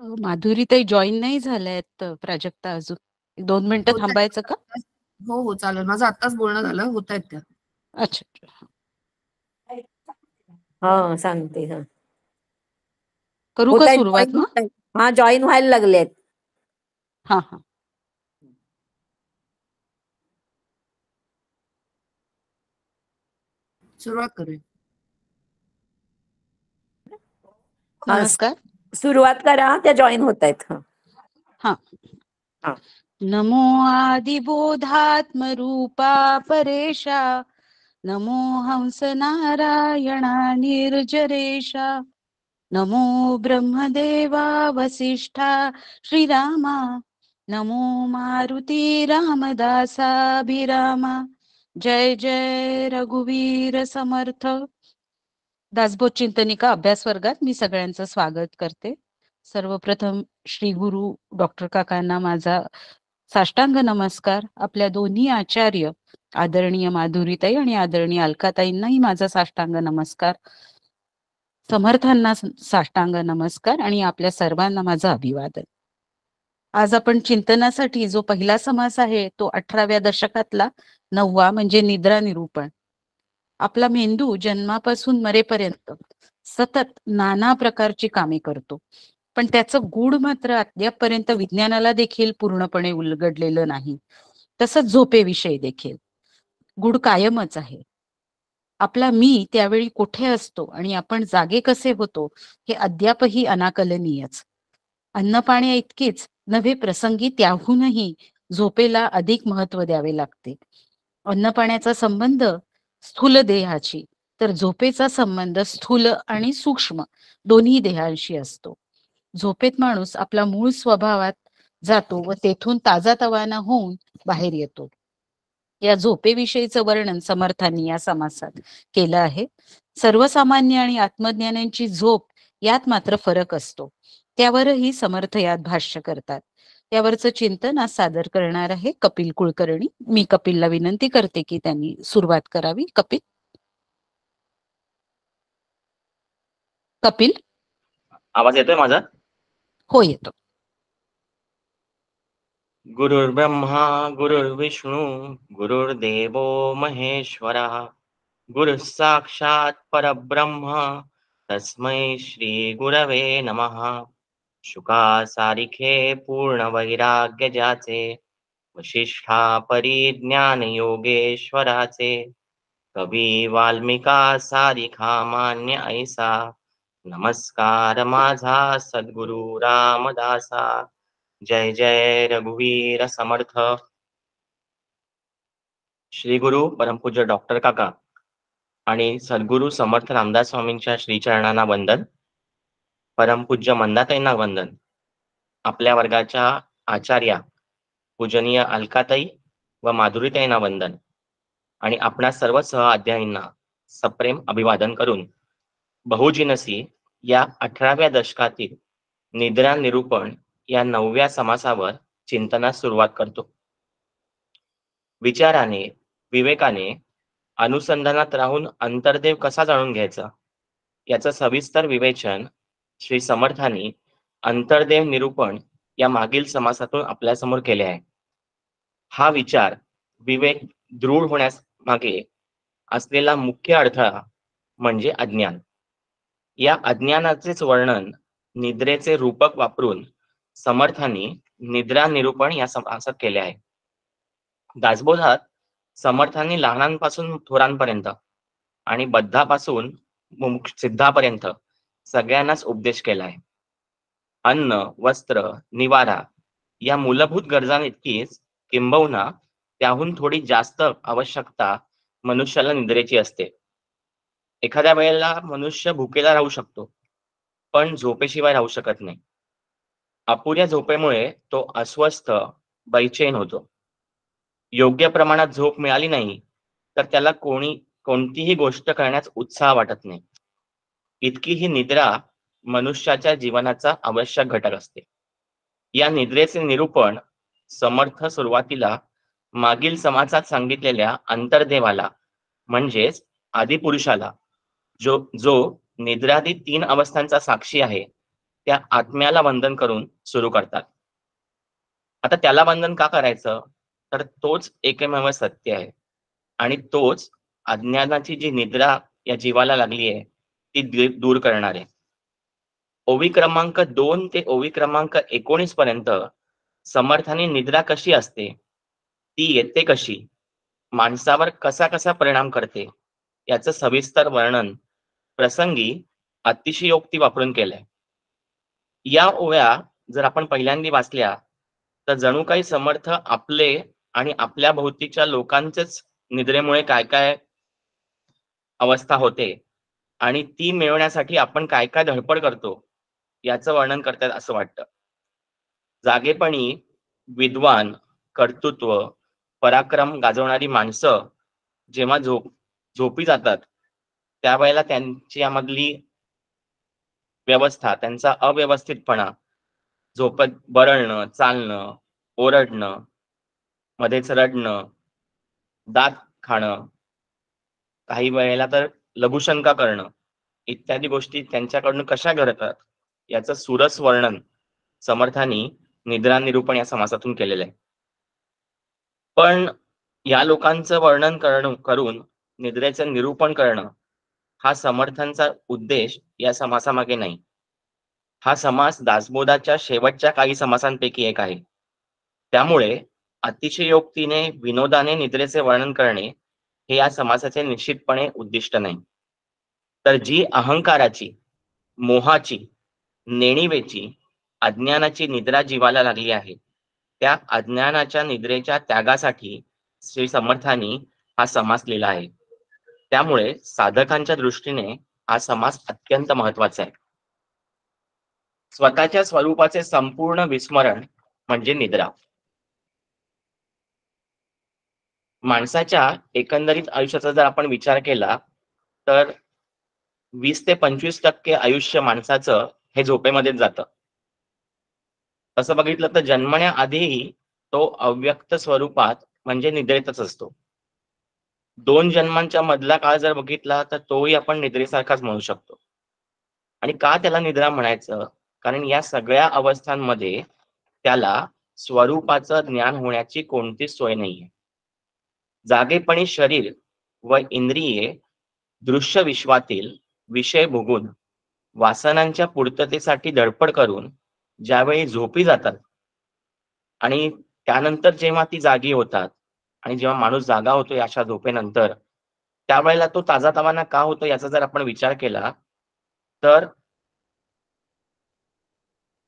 माधुरीताई join नाही झाल्यात प्राजक्ता अजून. 2 मिनिटं होत थांबायचं का? आहेत. हो हो चालेल, माझं आत्ताच बोलणं झालं, होत आहेत त्या. अच्छा अच्छा. हा सांगते. हा करू होत का आहेत, सुरुवात मग? हा जॉईन व्हायला लागलेत. हा हा. सुरुवात करूया. नमस्कार. सुरुवात करा, त्या जॉईन होत आहेत. हा. हा. नमो आदिबोधात्म रूपा परेशा, नमो हंस नारायणा निर्जरेशा, नमो ब्रह्मदेवा वसिष्ठा श्रीरामा, नमो मारुती रामदासाभिरामा. जय जय रघुवीर समर्थ. दासबोध चिंतनिका अभ्यास वर्गात मी सगळ्यांचं स्वागत करते. सर्वप्रथम श्री गुरु डॉक्टर काकांना माझा साष्टांग नमस्कार. आपल्या दोन्ही आचार्य आदरणीय माधुरीताई आणि आदरणीय अलकाताईंनाही माझा साष्टांग नमस्कार. समर्थांना साष्टांग नमस्कार आणि आपल्या सर्वांना माझं अभिवादन. आज आपण चिंतनासाठी जो पहिला समास आहे तो 18व्या दशकातला 9वा म्हणजे निद्रा निरूपण. आपला मेंदू जन्मापासून मरेपर्यंत सतत नाना प्रकारची कामे करतो, पण त्याचं गूढ मात्र अद्यापपर्यंत विज्ञानाला देखील पूर्णपणे उलगडलेलं नाही. तसंच झोपेविषयी देखील गूढ कायमच आहे. आपला मी त्यावेळी कुठे असतो आणि आपण जागे कसे होतो हे अद्यापही अनाकलनीयच. अन्नपाणी इतकीच नव्हे, प्रसंगी त्याहूनही झोपेला अधिक महत्व द्यावे लागते. अन्नपाण्याचा संबंध स्थूल देहाची, तर झोपेचा संबंध स्थूल आणि सूक्ष्म दोन्ही देहांशी असतो. झोपेत माणूस आपला मूळ स्वभावात जातो व तेथून ताजातवाना होऊन बाहेर येतो. या झोपेविषयीचं वर्णन समर्थांनी या समासात केलं आहे. सर्वसामान्य आणि आत्मज्ञानांची झोप यात मात्र फरक असतो. त्यावरही समर्थ यात भाष्य करतात. यावरचं चिंतन आज सादर करणार आहे कपिल कुलकर्णी. मी कपिलला विनंती करते की त्यांनी सुरुवात करावी. कपिल. कपिल. आवाज येतोय माझा? हो येतो. गुरुर्ब्रह्मा गुरुर्विष्णू गुरुर्देवो महेश्वरः, गुरुः साक्षात् परब्रह्म तस्मै श्री गुरवे नमः. शुकासारिखे पूर्ण वैराग्य ज्याचे, वशिष्ठा परिज्ञान योगेश्वराचे, कवी वाल्मिका सारिखा मान्य ऐसा, नमस्कार माझा सद्गुरु रामदासा. जय जय रघुवीर समर्थ. श्री गुरु परमपूज्य डॉक्टर काका आणि सद्गुरु समर्थ रामदास स्वामींच्या श्रीचरणांना वंदन. परमपूज्य मंदाताईंना वंदन. आपल्या वर्गाच्या आचार्या पूजनीय अलकाताई व माधुरीताईंना वंदन. आणि आपणा सर्व सहअध्यायींना सप्रेम अभिवादन करून बहुजिनसी या 18व्या दशकातील निद्रा निरूपण या 9व्या समासावर चिंतनास सुरुवात करतो. विचाराने, विवेकाने, अनुसंधानात राहून अंतर्देव कसा जाणून घ्यायचा याचं सविस्तर विवेचन श्री समर्थांनी अंतर्देव निरूपण या मागील समासातून आपल्यासमोर केले आहे. हा विचार विवेक दृढ होण्यास मागे असलेला मुख्य अडथळा म्हणजे अज्ञान. या अज्ञानाचेच वर्णन निद्रेचे रूपक वापरून समर्थांनी निद्रा निरूपण या समासात केले आहे. दासबोधात समर्थांनी लहानांपासून थोरांपर्यंत आणि बद्धापासून सिद्धापर्यंत सगळ्यांनाच उपदेश केला आहे. अन्न, वस्त्र, निवारा या मूलभूत गरजांइतकीच किंबहुना त्याहून थोडी जास्त आवश्यकता मनुष्याला निद्रेची असते. एखाद्या वेळेला मनुष्य भुकेला राहू शकतो, पण झोपेशिवाय राहू शकत नाही. अपुऱ्या झोपेमुळे तो अस्वस्थ, बैचैन होतो. योग्य प्रमाणात झोप मिळाली नाही तर त्याला कोणतीही गोष्ट करण्यास उत्साह वाटत नाही. इतकी ही निद्रा मनुष्याच्या जीवनाचा आवश्यक घटक असते. या निद्रेचे निरूपण समर्थ सुरुवातीला मागील समासात सांगितलेल्या अंतर्देवाला म्हणजेच आदिपुरुषाला, जो निद्रादी 3 अवस्थांचा साक्षी आहे, त्या आत्म्याला वंदन करून सुरू करतात. आता त्याला वंदन का करायचं? तर तोच एकमेव सत्य आहे आणि तोच अज्ञानाची जी निद्रा या जीवाला लागली आहे ती दूर करणार आहे. ओवी क्रमांक 2 ते ओवी क्रमांक 19 पर्यंत समर्थाने निद्रा कशी असते, ती येते कशी, माणसावर कसा कसा परिणाम करते याचं सविस्तर वर्णन प्रसंगी अतिशयोक्ती वापरून केलंय. या ओव्या जर आपण पहिल्यांदा वाचल्या तर जणू काही समर्थ आपले आणि आपल्या भोवतीच्या लोकांचेच निद्रेमुळे काय काय अवस्था होते आणि ती मिळवण्यासाठी आपण काय काय धडपड करतो याचं वर्णन करतात असं वाटतं. जागेपणी विद्वान, कर्तृत्व, पराक्रम गाजवणारी माणसं जेव्हा झोपी जातात त्यावेळेला त्यांची यामधली व्यवस्था, त्यांचा अव्यवस्थितपणा, झोपत बरळणं, चालणं, ओरडणं, मध्येच रडणं, दात खाणं, काही वेळेला तर लघुशंका करणं इत्यादी गोष्टी त्यांच्याकडून कशा घडतात याचं सुरस वर्णन समर्थांनी निद्रा निरूपण या समासातून केलेलं आहे. पण या लोकांचं वर्णन करून निद्रेचं निरूपण करणं हा समर्थांचा उद्देश या समासामागे नाही. हा समास दासबोधाच्या शेवटच्या काही समासांपैकी एक आहे. त्यामुळे अतिशयोक्तीने, विनोदाने निद्रेचे वर्णन करणे हे या समासाचे निश्चितपणे उद्दिष्ट नाही. तर जी अहंकाराची, मोहाची, नेणिवेची, अज्ञानाची निद्रा जीवाला लागली आहे त्या अज्ञानाच्या निद्रेच्या त्यागासाठी श्री समर्थांनी हा समास लिहिला आहे. त्यामुळे साधकांच्या दृष्टीने हा समास अत्यंत महत्वाचा आहे. स्वतःच्या स्वरूपाचे संपूर्ण विस्मरण म्हणजे निद्रा. माणसाच्या एकंदरीत आयुष्याचा जर आपण विचार केला तर 20 ते 25% आयुष्य माणसाचं हे झोपेमध्येच जातं. तसं बघितलं तर जन्मण्याआधीही तो अव्यक्त स्वरूपात म्हणजे निद्रेतच असतो. 2 जन्मांच्या मधला काळ जर बघितला तर तोही आपण निद्रेसारखाच म्हणू शकतो. आणि का त्याला निद्रा म्हणायचं? कारण या सगळ्या अवस्थांमध्ये त्याला स्वरूपाचं ज्ञान होण्याची कोणतीच सोय नाहीये. जागेपणी शरीर व इंद्रिये दृश्य विश्वातील विषय भोगून वासनांच्या पूर्ततेसाठी धडपड करून ज्यावेळी झोपी जातात आणि त्यानंतर जेव्हा ती जागी होतात आणि जेव्हा माणूस जागा होतो अशा झोपेनंतर त्यावेळेला तो ताजातवाना का होतो याचा जर आपण विचार केला तर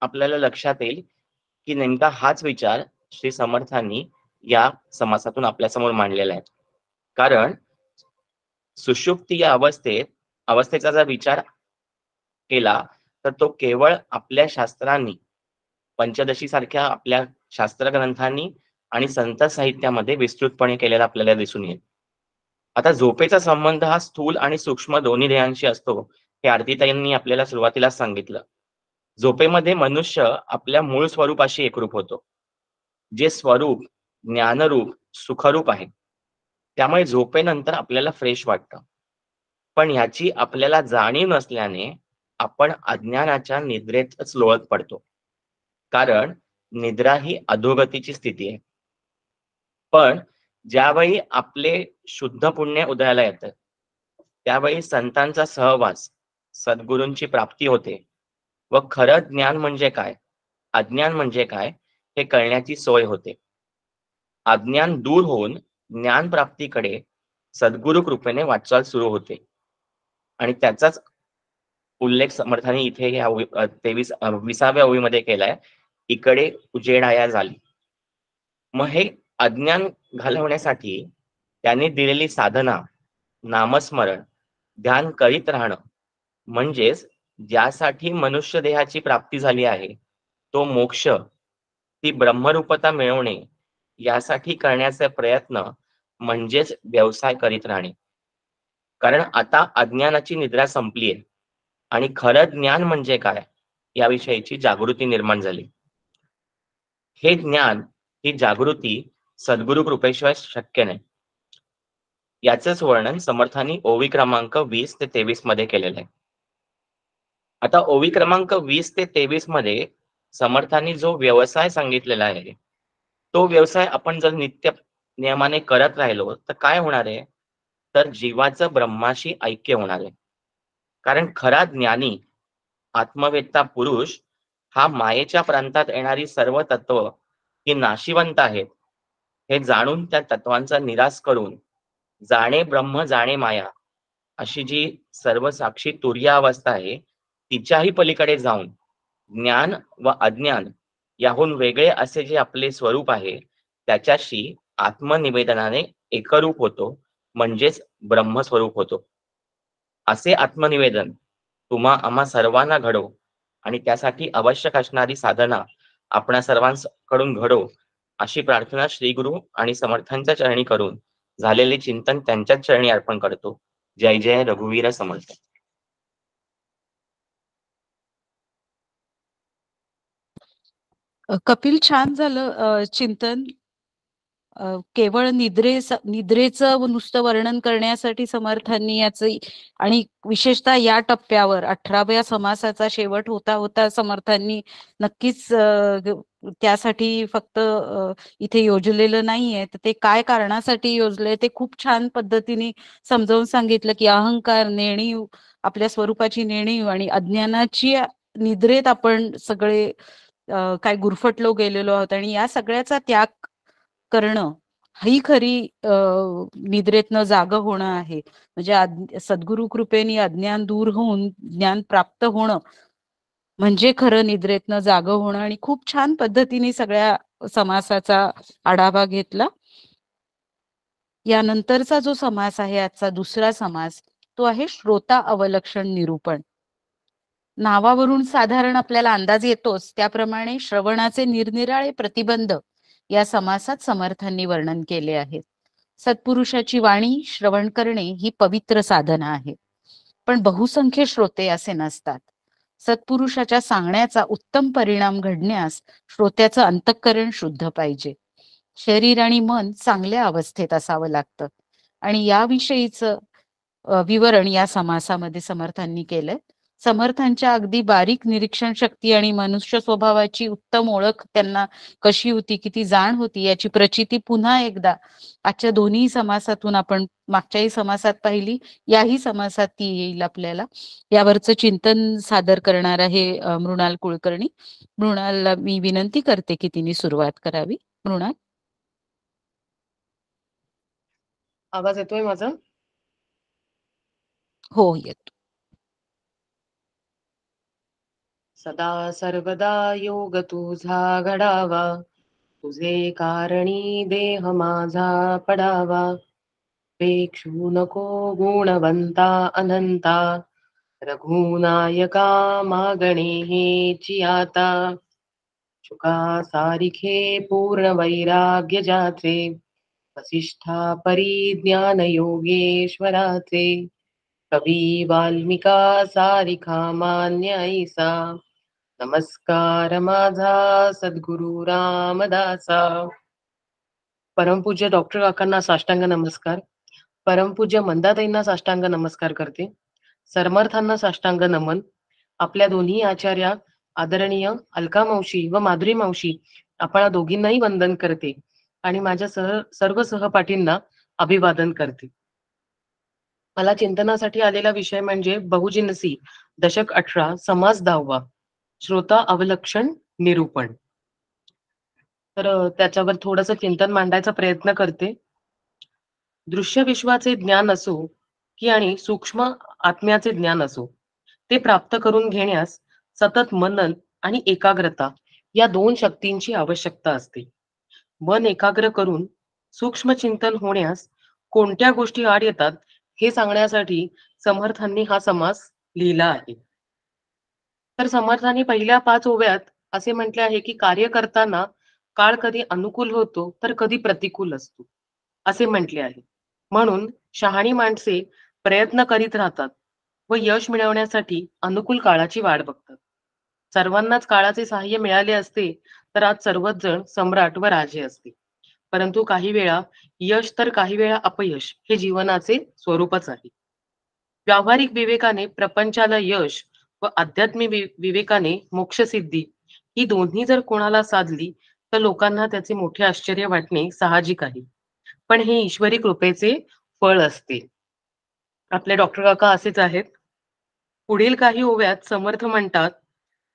आपल्याला लक्षात येईल की नेमका हाच विचार श्री समर्थांनी या समासातून आपल्यासमोर मांडलेला आहे. कारण सुषुप्ती या अवस्थेचा जर विचार केला तर तो केवळ आपल्या शास्त्रांनी, पंचदशी सारख्या आपल्या शास्त्र ग्रंथांनी आणि संत साहित्यामध्ये विस्तृतपणे केलेला आपल्याला दिसून येईल. आता झोपेचा संबंध हा स्थूल आणि सूक्ष्म दोन्ही देहांशी असतो हे आरतीताईंनी आपल्याला सुरुवातीलाच सांगितलं. झोपेमध्ये मनुष्य आपल्या मूळ स्वरूपाशी एकरूप होतो, जे स्वरूप ज्ञानरूप सुखरूप आहे. त्यामुळे झोपेनंतर आपल्याला फ्रेश वाटतं. पण ह्याची आपल्याला जाणीव नसल्याने आपण अज्ञानाच्या निद्रेतच लोळत पडतो. कारण निद्रा ही अधोगतीची स्थिती आहे. पण ज्यावेळी आपले शुद्ध पुण्य उदयाला येतं त्यावेळी संतांचा सहवास, सद्गुरूंची प्राप्ती होते व खरं ज्ञान म्हणजे काय, अज्ञान म्हणजे काय हे कळण्याची सोय होते. अज्ञान दूर होऊन ज्ञान प्राप्तीकडे सद्गुरु कृपेने वाटचाल सुरू होते आणि त्याचाच उल्लेख समर्थाने इथे या 20व्या ओळीमध्ये केलाय. इकडे उजेडाया झाली. मग हे अज्ञान घालवण्यासाठी त्यांनी दिलेली साधना, नामस्मरण, ध्यान करीत राहणं म्हणजेच ज्यासाठी मनुष्य देहाची प्राप्ती झाली आहे तो मोक्ष, ती ब्रह्मरूपता मिळवणे यासाठी करण्याचे प्रयत्न म्हणजेच व्यवसाय करीत राहणे. कारण आता अज्ञानाची निद्रा संपली आहे आणि खरं ज्ञान म्हणजे काय याविषयीची जागृती निर्माण झाली. हे ज्ञान, ही जागृती सद्गुरु कृपेशिवाय शक्य नाही. याचंच वर्णन समर्थांनी ओवी क्रमांक 20 ते 23 मध्ये केलेलं आहे. आता ओवी क्रमांक 20 ते 23 मध्ये समर्थांनी जो व्यवसाय सांगितलेला आहे, तो व्यवसाय आपण जर नित्य नियमाने करत राहिलो तर काय होणार आहे? तर जीवाचं ब्रह्माशी ऐक्य होणार आहे. कारण खरा ज्ञानी आत्मवेत्ता पुरुष हा मायेच्या प्रांतात येणारी सर्व तत्व ही नाशिवंत आहेत हे जाणून त्या तत्वांचा निराश करून जाणे ब्रह्म जाणे माया अशी जी सर्वसाक्षी तुर्य अवस्था आहे तिच्याही पलीकडे जाऊन ज्ञान व अज्ञान याहून वेगळे असे जे आपले स्वरूप आहे त्याच्याशी आत्मनिवेदनाने एकरूप होतो म्हणजेच ब्रह्मस्वरूप होतो. असे आत्मनिवेदन तुम्हा आम्हा सर्वांना घडो आणि त्यासाठी आवश्यक असणारी साधना आपणा सर्वांकडून घडो अशी प्रार्थना श्री गुरु आणि समर्थांच्या चरणी करून झालेले चिंतन त्यांच्याच चरणी अर्पण करतो. जय जय रघुवीर समर्थ. कपिल, छान झालं चिंतन. केवळ निद्रेचं नुसतं वर्णन करण्यासाठी समर्थांनी याचं, आणि विशेषतः या टप्प्यावर 18व्या समासाचा शेवट होता होता समर्थांनी नक्कीच त्यासाठी फक्त इथे योजलेलं नाहीये, तर ते काय कारणासाठी योजलंय ते खूप छान पद्धतीने समजावून सांगितलं की अहंकार, नेणीव, आपल्या स्वरूपाची नेणीव आणि अज्ञानाची निद्रेत आपण सगळे काय गुरफटलो गेलेलो आहोत आणि या सगळ्याचा त्याग करणं ही खरी निद्रेतनं जाग होणं आहे. म्हणजे सद्गुरु कृपेने अज्ञान दूर होऊन ज्ञान प्राप्त होणं म्हणजे खरं निद्रेतनं जाग होणं. आणि खूप छान पद्धतीने सगळ्या समासाचा आढावा घेतला. यानंतरचा जो समास आहे, आजचा दुसरा समास, तो आहे श्रोता अवलक्षण निरूपण. नावावरून साधारण आपल्याला अंदाज येतोच, त्याप्रमाणे श्रवणाचे निरनिराळे प्रतिबंध या समासात समर्थांनी वर्णन केले आहेत. सत्पुरुषाची वाणी श्रवण करणे ही पवित्र साधना आहे, पण बहुसंख्य श्रोते असे नसतात. सत्पुरुषाच्या सांगण्याचा उत्तम परिणाम घडण्यास श्रोत्याचं अंतःकरण शुद्ध पाहिजे. शरीर आणि मन चांगल्या अवस्थेत असावं लागतं आणि याविषयीचं विवरण या समासामध्ये समर्थांनी केलंय. समर्थांच्या अगदी बारीक निरीक्षण शक्ती आणि मनुष्य स्वभावाची उत्तम ओळख त्यांना कशी होती, किती जाण होती, याची प्रचिती पुन्हा एकदा आजच्या दोन्ही समासातून आपण मागच्याही समासात पाहिली, याही समासात ती येईल आपल्याला. यावरचं चिंतन सादर करणार आहे मृणाल कुलकर्णी. मृणालला मी विनंती करते की तिने सुरुवात करावी. मृणाल. आवाज येतोय माझा? हो, येतो. सदा सर्वदा योग तुझा घडावा, तुझे कारणी देह माझा पडावा. पेक्षू नको गुणवंता अनंता, रघुनायका मागणे हेची आता. शुका सारिखे पूर्ण वैराग्य जाचे, वसिष्ठा परिज्ञान योगेश्वराचे. कवी वाल्मिका सारिखा मान्य ऐसा, नमस्कार माझा सद्गुरु रामदासा. परमपूज्य डॉक्टर काकांना साष्टांग नमस्कार. परमपूज्य मंदाताईंना साष्टांग नमस्कार करते. समर्थांना साष्टांग नमन. आपल्या दोन्ही आचार्या आदरणीय अलका मावशी व माधुरी मावशी, आपण दोघींनाही वंदन करते आणि माझ्या सर्व सहपाठींना अभिवादन करते. मला चिंतनासाठी आलेला विषय म्हणजे बहुजिनसी दशक 18 समास 10वा श्रोता अवलक्षण निरूपण. तर त्याच्यावर थोडंसं चिंतन मांडायचा प्रयत्न करते. दृश्य विश्वाचे ज्ञान असो की आणि सूक्ष्म आत्म्याचे ज्ञान असो, ते प्राप्त करून घेण्यास सतत मनन आणि एकाग्रता या दोन शक्तींची आवश्यकता असते. मन एकाग्र करून सूक्ष्म चिंतन होण्यास कोणत्या गोष्टी आड येतात हे सांगण्यासाठी समर्थांनी हा समास लिहिला आहे. तर समर्थांनी पहिल्या 5 ओव्यात असे म्हटले आहे की कार्य करताना काळ कधी अनुकूल होतो तर कधी प्रतिकूल असतो असे म्हटले आहे. म्हणून शहाणी माणसे प्रयत्न करीत राहतात व यश मिळवण्यासाठी अनुकूल काळाची वाट बघतात. सर्वांनाच काळाचे सहाय्य मिळाले असते तर आज सर्वच जण सम्राट व राजे असते. परंतु काही वेळा यश तर काही वेळा अपयश हे जीवनाचे स्वरूपच आहे. व्यावहारिक विवेकाने प्रपंचाला यश व आध्यात्मिक विवेकाने मोक्षसिद्धी ही दोन्ही जर कोणाला साधली तर लोकांना त्याचे मोठे आश्चर्य वाटणे साहजिक आहे. पण हे ईश्वरी कृपेचे फळ असते. आपले डॉक्टर काका असेच आहेत. पुढील काही ओव्यात समर्थ म्हणतात,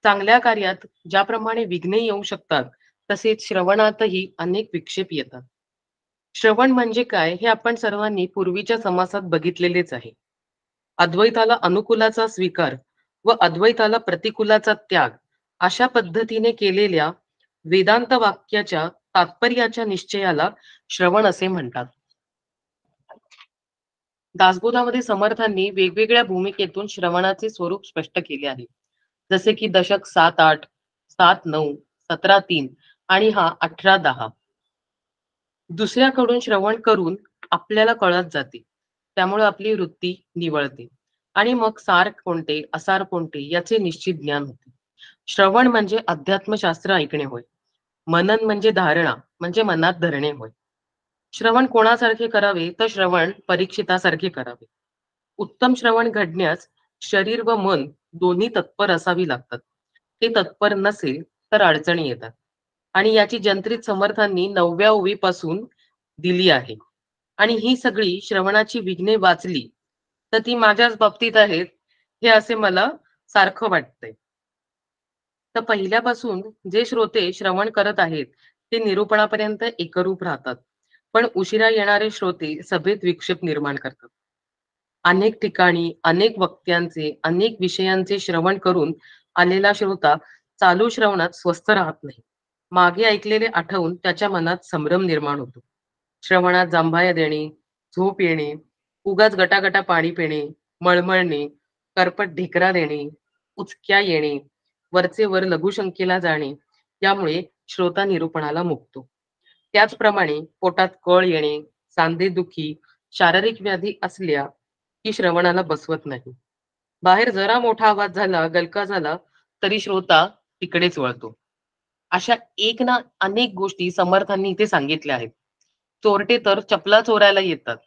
चांगल्या कार्यात ज्याप्रमाणे विघ्ने येऊ शकतात तसेच श्रवणातही अनेक विक्षेप येतात. श्रवण म्हणजे काय हे आपण सर्वांनी पूर्वीच्या समासात बघितलेलेच आहे. अद्वैताला अनुकूलाचा स्वीकार व अद्वैताला प्रतिकूलाचा त्याग अशा पद्धतीने केलेल्या वेदांत वाक्याच्या तात्पर्याच्या निश्चयाला श्रवण असे म्हणतात. दासबोधामध्ये समर्थांनी वेगवेगळ्या भूमिकेतून श्रवणाचे स्वरूप स्पष्ट केले आहे. जसे की दशक 7-8, 7-9, 17-3 आणि हा 18-10. दुसऱ्याकडून श्रवण करून आपल्याला कळत जाते, त्यामुळे आपली वृत्ती निवळते आणि मग सार कोणते असार कोणते याचे निश्चित ज्ञान होते. श्रवण म्हणजे अध्यात्मशास्त्र ऐकणे होय. मनन म्हणजे धारणा म्हणजे मनात धरणे होय. श्रवण कोणासारखे करावे तर श्रवण परीक्षितासारखे करावे. उत्तम श्रवण घडण्यास शरीर व मन दोन्ही तत्पर असावी लागतात. ते तत्पर नसेल तर अडचणी येतात आणि याची जंत्रीत समर्थांनी 9व्या ओवीपासून दिली आहे. आणि ही सगळी श्रवणाची विघ्ने वाचली तर ती माझ्याच बाबतीत आहेत हे असे मला सारखं वाटतंय. तर पहिल्यापासून जे श्रोते श्रवण करत आहेत ते निरूपणापर्यंत एकरूप राहतात, पण उशिरा येणारे श्रोते सभेत विक्षेप निर्माण करतात. अनेक ठिकाणी अनेक वक्त्यांचे अनेक विषयांचे श्रवण करून आलेला श्रोता चालू श्रवणात स्वस्थ राहत नाही. मागे ऐकलेले आठवून त्याच्या मनात संभ्रम निर्माण होतो. श्रवणात जांभया देणे, झोप येणे, उगाच गटागटा पाणी पिणे, मळमळणे, करपट ढेकरा देणे, उचक्या येणे, वरचे वर लघुशंकेला जाणे यामुळे श्रोता निरूपणाला मुकतो. त्याचप्रमाणे पोटात कळ येणे, सांधेदुखी, शारीरिक व्याधी असल्या की श्रवणाला बसवत नाही. बाहेर जरा मोठा आवाज झाला, गलका झाला तरी श्रोता तिकडेच वळतो. अशा एक ना अनेक गोष्टी समर्थांनी इथे सांगितल्या आहेत. चोरटे तर चपला चोरायला येतात.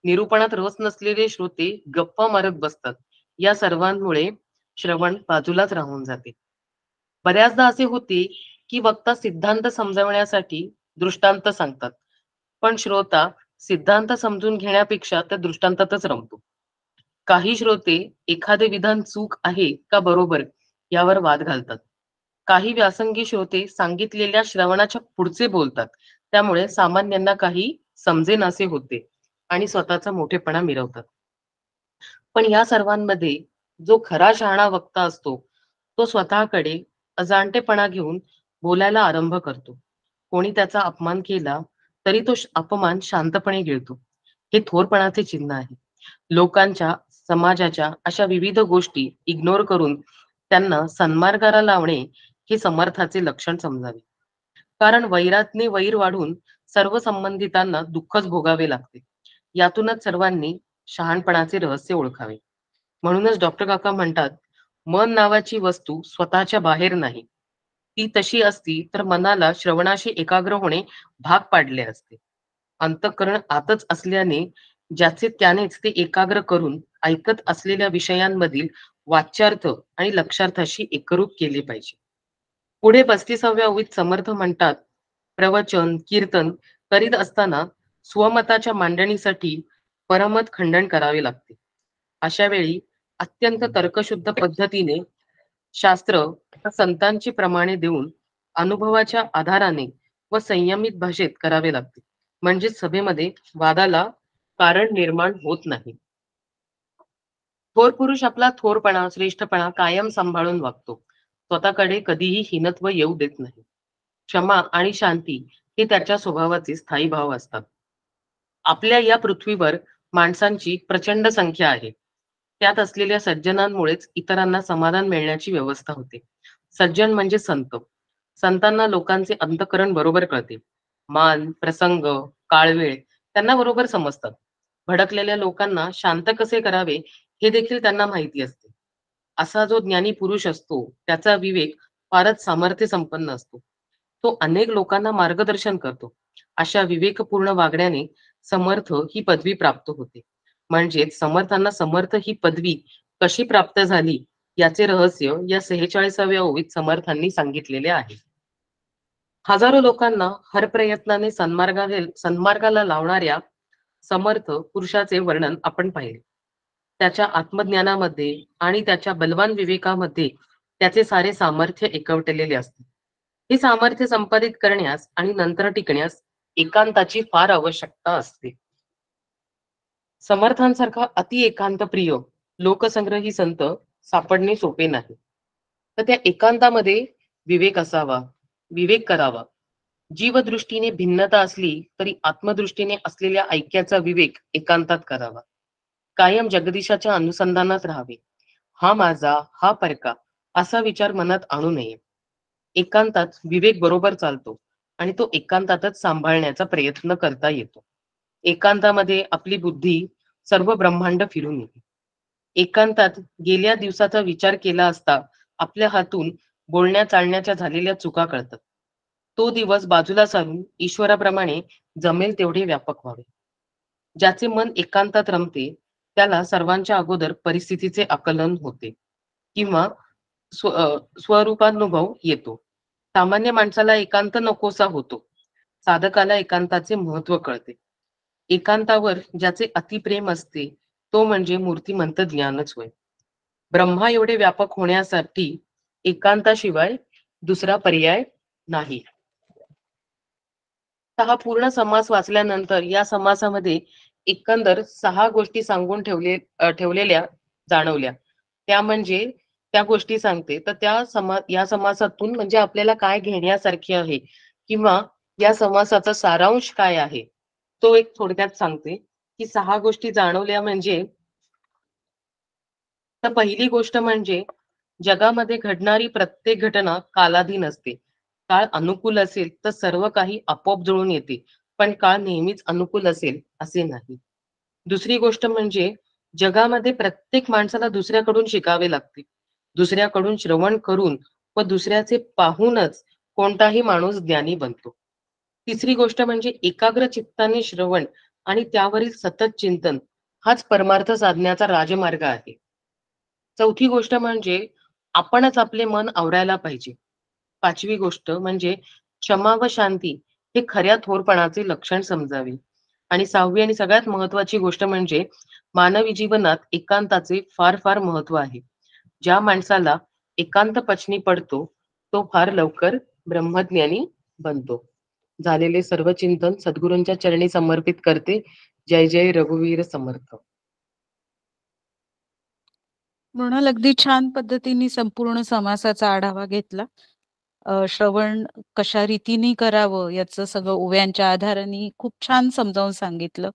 निरूपणात रस नसलेले श्रोते गप्पा मारत बसतात. या सर्वांमुळे श्रवण बाजूलाच राहून जाते. बऱ्याचदा असे होते की वक्ता सिद्धांत समजवण्यासाठी दृष्टांत सांगतात, पण श्रोता सिद्धांत समजून घेण्यापेक्षा त्या दृष्टांतातच रमतो. काही श्रोते एखादे विधान चूक आहे का बरोबर यावर वाद घालतात. काही व्यासंगी श्रोते सांगितलेल्या श्रवणाच्या पुढचे बोलतात, त्यामुळे सामान्यांना काही समजेनासे होते आणि स्वतःचा मोठेपणा मिरवतात. पण या सर्वांमध्ये जो खरा शहाणा वक्ता असतो तो स्वतःकडे अजाणतेपणा घेऊन बोलायला आरंभ करतो. कोणी त्याचा अपमान केला तरी तो अपमान शांतपणे गिळतो. हे थोरपणाचे चिन्ह आहे. लोकांच्या समाजाच्या अशा विविध गोष्टी इग्नोर करून त्यांना सन्मार्गाला लावणे हे समर्थाचे लक्षण समजावे. कारण वैरातने वैर वाढून सर्व संबंधितांना दुःखच भोगावे लागते. यातूनच सर्वांनी शहाणपणाचे रहस्य ओळखावे. म्हणूनच डॉक्टर काका म्हणतात, मन नावाची वस्तू स्वतःच्या बाहेर नाही. ती तशी असती तर मनाला श्रवणाशी एकाग्र होणे भाग पाडले असते. अंतःकरण आतच असल्याने ज्याचे त्यानेच ते एकाग्र करून ऐकत असलेल्या विषयांमधील वाच्यार्थ आणि लक्षार्थाशी एकरूप केले पाहिजे. पुढे 35व्या ओवीत समर्थ म्हणतात, प्रवचन कीर्तन करीत असताना स्वमताच्या मांडणीसाठी परमत खंडन करावे लागते. अशा वेळी अत्यंत तर्कशुद्ध पद्धतीने शास्त्र संतांची प्रमाणे देऊन अनुभवाच्या आधाराने व संयमित भाषेत करावे लागते. म्हणजे सभेमध्ये वादाला कारण निर्माण होत नाही. थोर पुरुष आपला थोरपणा श्रेष्ठपणा कायम सांभाळून वागतो. स्वतःकडे कधीही हीनत्व येऊ देत नाही. क्षमा आणि शांती हे त्याच्या स्वभावाचे स्थायी भाव असतात. आपल्या या पृथ्वीवर माणसांची प्रचंड संख्या आहे. त्यात असलेल्या सज्जनांमुळेच इतरांना समाधान मिळण्याची व्यवस्था होते. सज्जन म्हणजे संत. संतांना लोकांचे अंतःकरण बरोबर कळते. मान प्रसंग काळवेळ त्यांना बरोबर समजतात. भडकलेल्या लोकांना शांत कसे करावे हे देखील त्यांना माहिती असते. असा जो ज्ञानी पुरुष असतो त्याचा विवेक फारच सामर्थ्य संपन्न असतो. तो अनेक लोकांना मार्गदर्शन करतो. अशा विवेकपूर्ण वागण्याने समर्थ ही पदवी प्राप्त होते. म्हणजेच समर्थांना समर्थ ही पदवी कशी प्राप्त झाली याचे रहस्य या 46व्या ओवीत समर्थांनी सांगितलेले आहे. हजारो लोकांना हर प्रयत्नाने सन्मार्गाला लावणाऱ्या समर्थ पुरुषाचे वर्णन आपण पाहिले. त्याच्या आत्मज्ञानामध्ये आणि त्याच्या बलवान विवेकामध्ये त्याचे सारे सामर्थ्य एकवटलेले असते. हे सामर्थ्य संपादित करण्यास आणि नंतर टिकण्यास एकांताची फार आवश्यकता असते. समर्थांसारखा अति एकांत प्रिय लोकसंग्रही संत सापडणे सोपे नाही. तर त्या एकांतामध्ये विवेक करावा. जीवदृष्टीने भिन्नता असली तरी आत्मदृष्टीने असलेल्या ऐक्याचा विवेक एकांतात करावा. कायम जगदीशाच्या अनुसंधानात राहावे. हा माझा, हा परका असा विचार मनात आणू नये. एकांतात विवेक बरोबर चालतो आणि तो एकांतातच सांभाळण्याचा प्रयत्न करता येतो. एकांतामध्ये आपली बुद्धी सर्व ब्रह्मांड फिरून येते. एकांतात गेल्या दिवसाचा विचार केला असता आपल्या हातून बोलण्या चालण्याच्या झालेल्या चुका कळतात. तो दिवस बाजूला सारून ईश्वराप्रमाणे जमेल तेवढे व्यापक व्हावे. ज्याचे मन एकांतात रमते त्याला सर्वांच्या अगोदर परिस्थितीचे आकलन होते किंवा स्वरूपानुभव येतो. सामान्य माणसाला एकांत नकोसा होतो. साधकाला एकांताचे महत्व कळते. एकांतावर ज्याचे अतिप्रेम असते तो म्हणजे मूर्तिमंत ज्ञानच होय. ब्रह्मा एवढे व्यापक होण्यासाठी एकांताशिवाय दुसरा पर्याय नाही. हा पूर्ण समास वाचल्यानंतर या समासामध्ये एकंदर 6 गोष्टी सांगून ठेवलेल्या जाणवल्या. त्या म्हणजे त्या गोष्टी सांगते. तर या समासातून म्हणजे आपल्याला काय घेण्यासारखे आहे किंवा या समासाचा सारांश काय आहे तो एक थोडक्यात सांगते की 6 गोष्टी जाणवल्या म्हणजे, तर पहिली गोष्ट म्हणजे जगामध्ये घडणारी प्रत्येक घटना कालाधीन असते. काळ अनुकूल असेल तर सर्व काही आपोआप जुळून येते, पण काळ नेहमीच अनुकूल असेल असे नाही. दुसरी गोष्ट म्हणजे जगामध्ये प्रत्येक माणसाला दुसऱ्याकडून शिकावे लागते. दुसऱ्याकडून श्रवण करून व दुसऱ्याचे पाहूनच कोणताही माणूस ज्ञानी बनतो. तिसरी गोष्ट म्हणजे एकाग्र चित्ताने श्रवण आणि त्यावरील सतत चिंतन हाच परमार्थ साधण्याचा राजमार्ग आहे. चौथी गोष्ट म्हणजे आपणच आपले मन आवरायला पाहिजे. पाचवी गोष्ट म्हणजे क्षमा व शांती हे खऱ्या थोरपणाचे लक्षण समजावे. आणि 6वी आणि सगळ्यात महत्वाची गोष्ट म्हणजे मानवी जीवनात एकांताचे फार फार महत्व आहे. ज्या माणसाला एकांत पचनी पडतो तो फार लवकर ब्रह्मज्ञानी बनतो. झालेले सर्व चिंतन सद्गुरूंच्या चरणी समर्पित करते. जय जय रघुवीर समर्थ. मृणाल अगदी छान पद्धतीने संपूर्ण समासाचा आढावा घेतला. श्रवण कशा रीतीने करावं याचं सगळं ओव्यांच्या आधाराने खूप छान समजावून सांगितलं.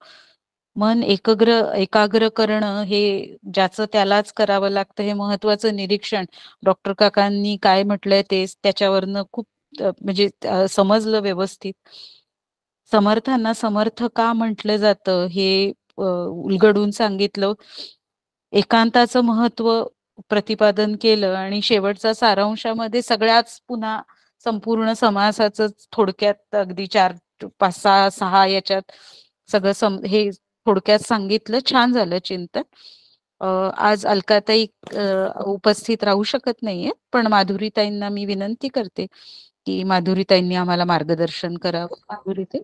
मन एकाग्र करणं हे ज्याचं त्यालाच करावं लागतं हे महत्वाचं निरीक्षण डॉक्टर काकांनी काय म्हटलंय ते त्याच्यावरनं खूप म्हणजे समजलं व्यवस्थित. समर्थांना समर्थ का म्हटलं जातं हे उलगडून सांगितलं. एकांताचं महत्व प्रतिपादन केलं आणि शेवटचा सारांशामध्ये सगळ्याच पुन्हा संपूर्ण समासाचं थोडक्यात अगदी 4, 5, 6 याच्यात सगळं हे थोडक्यात सांगितलं. छान झालं चिंतन. आज अलकाताई उपस्थित राहू शकत नाहीये, पण माधुरीताईंना मी विनंती करते की माधुरीताईंनी आम्हाला मार्गदर्शन करावं. माधुरीताई.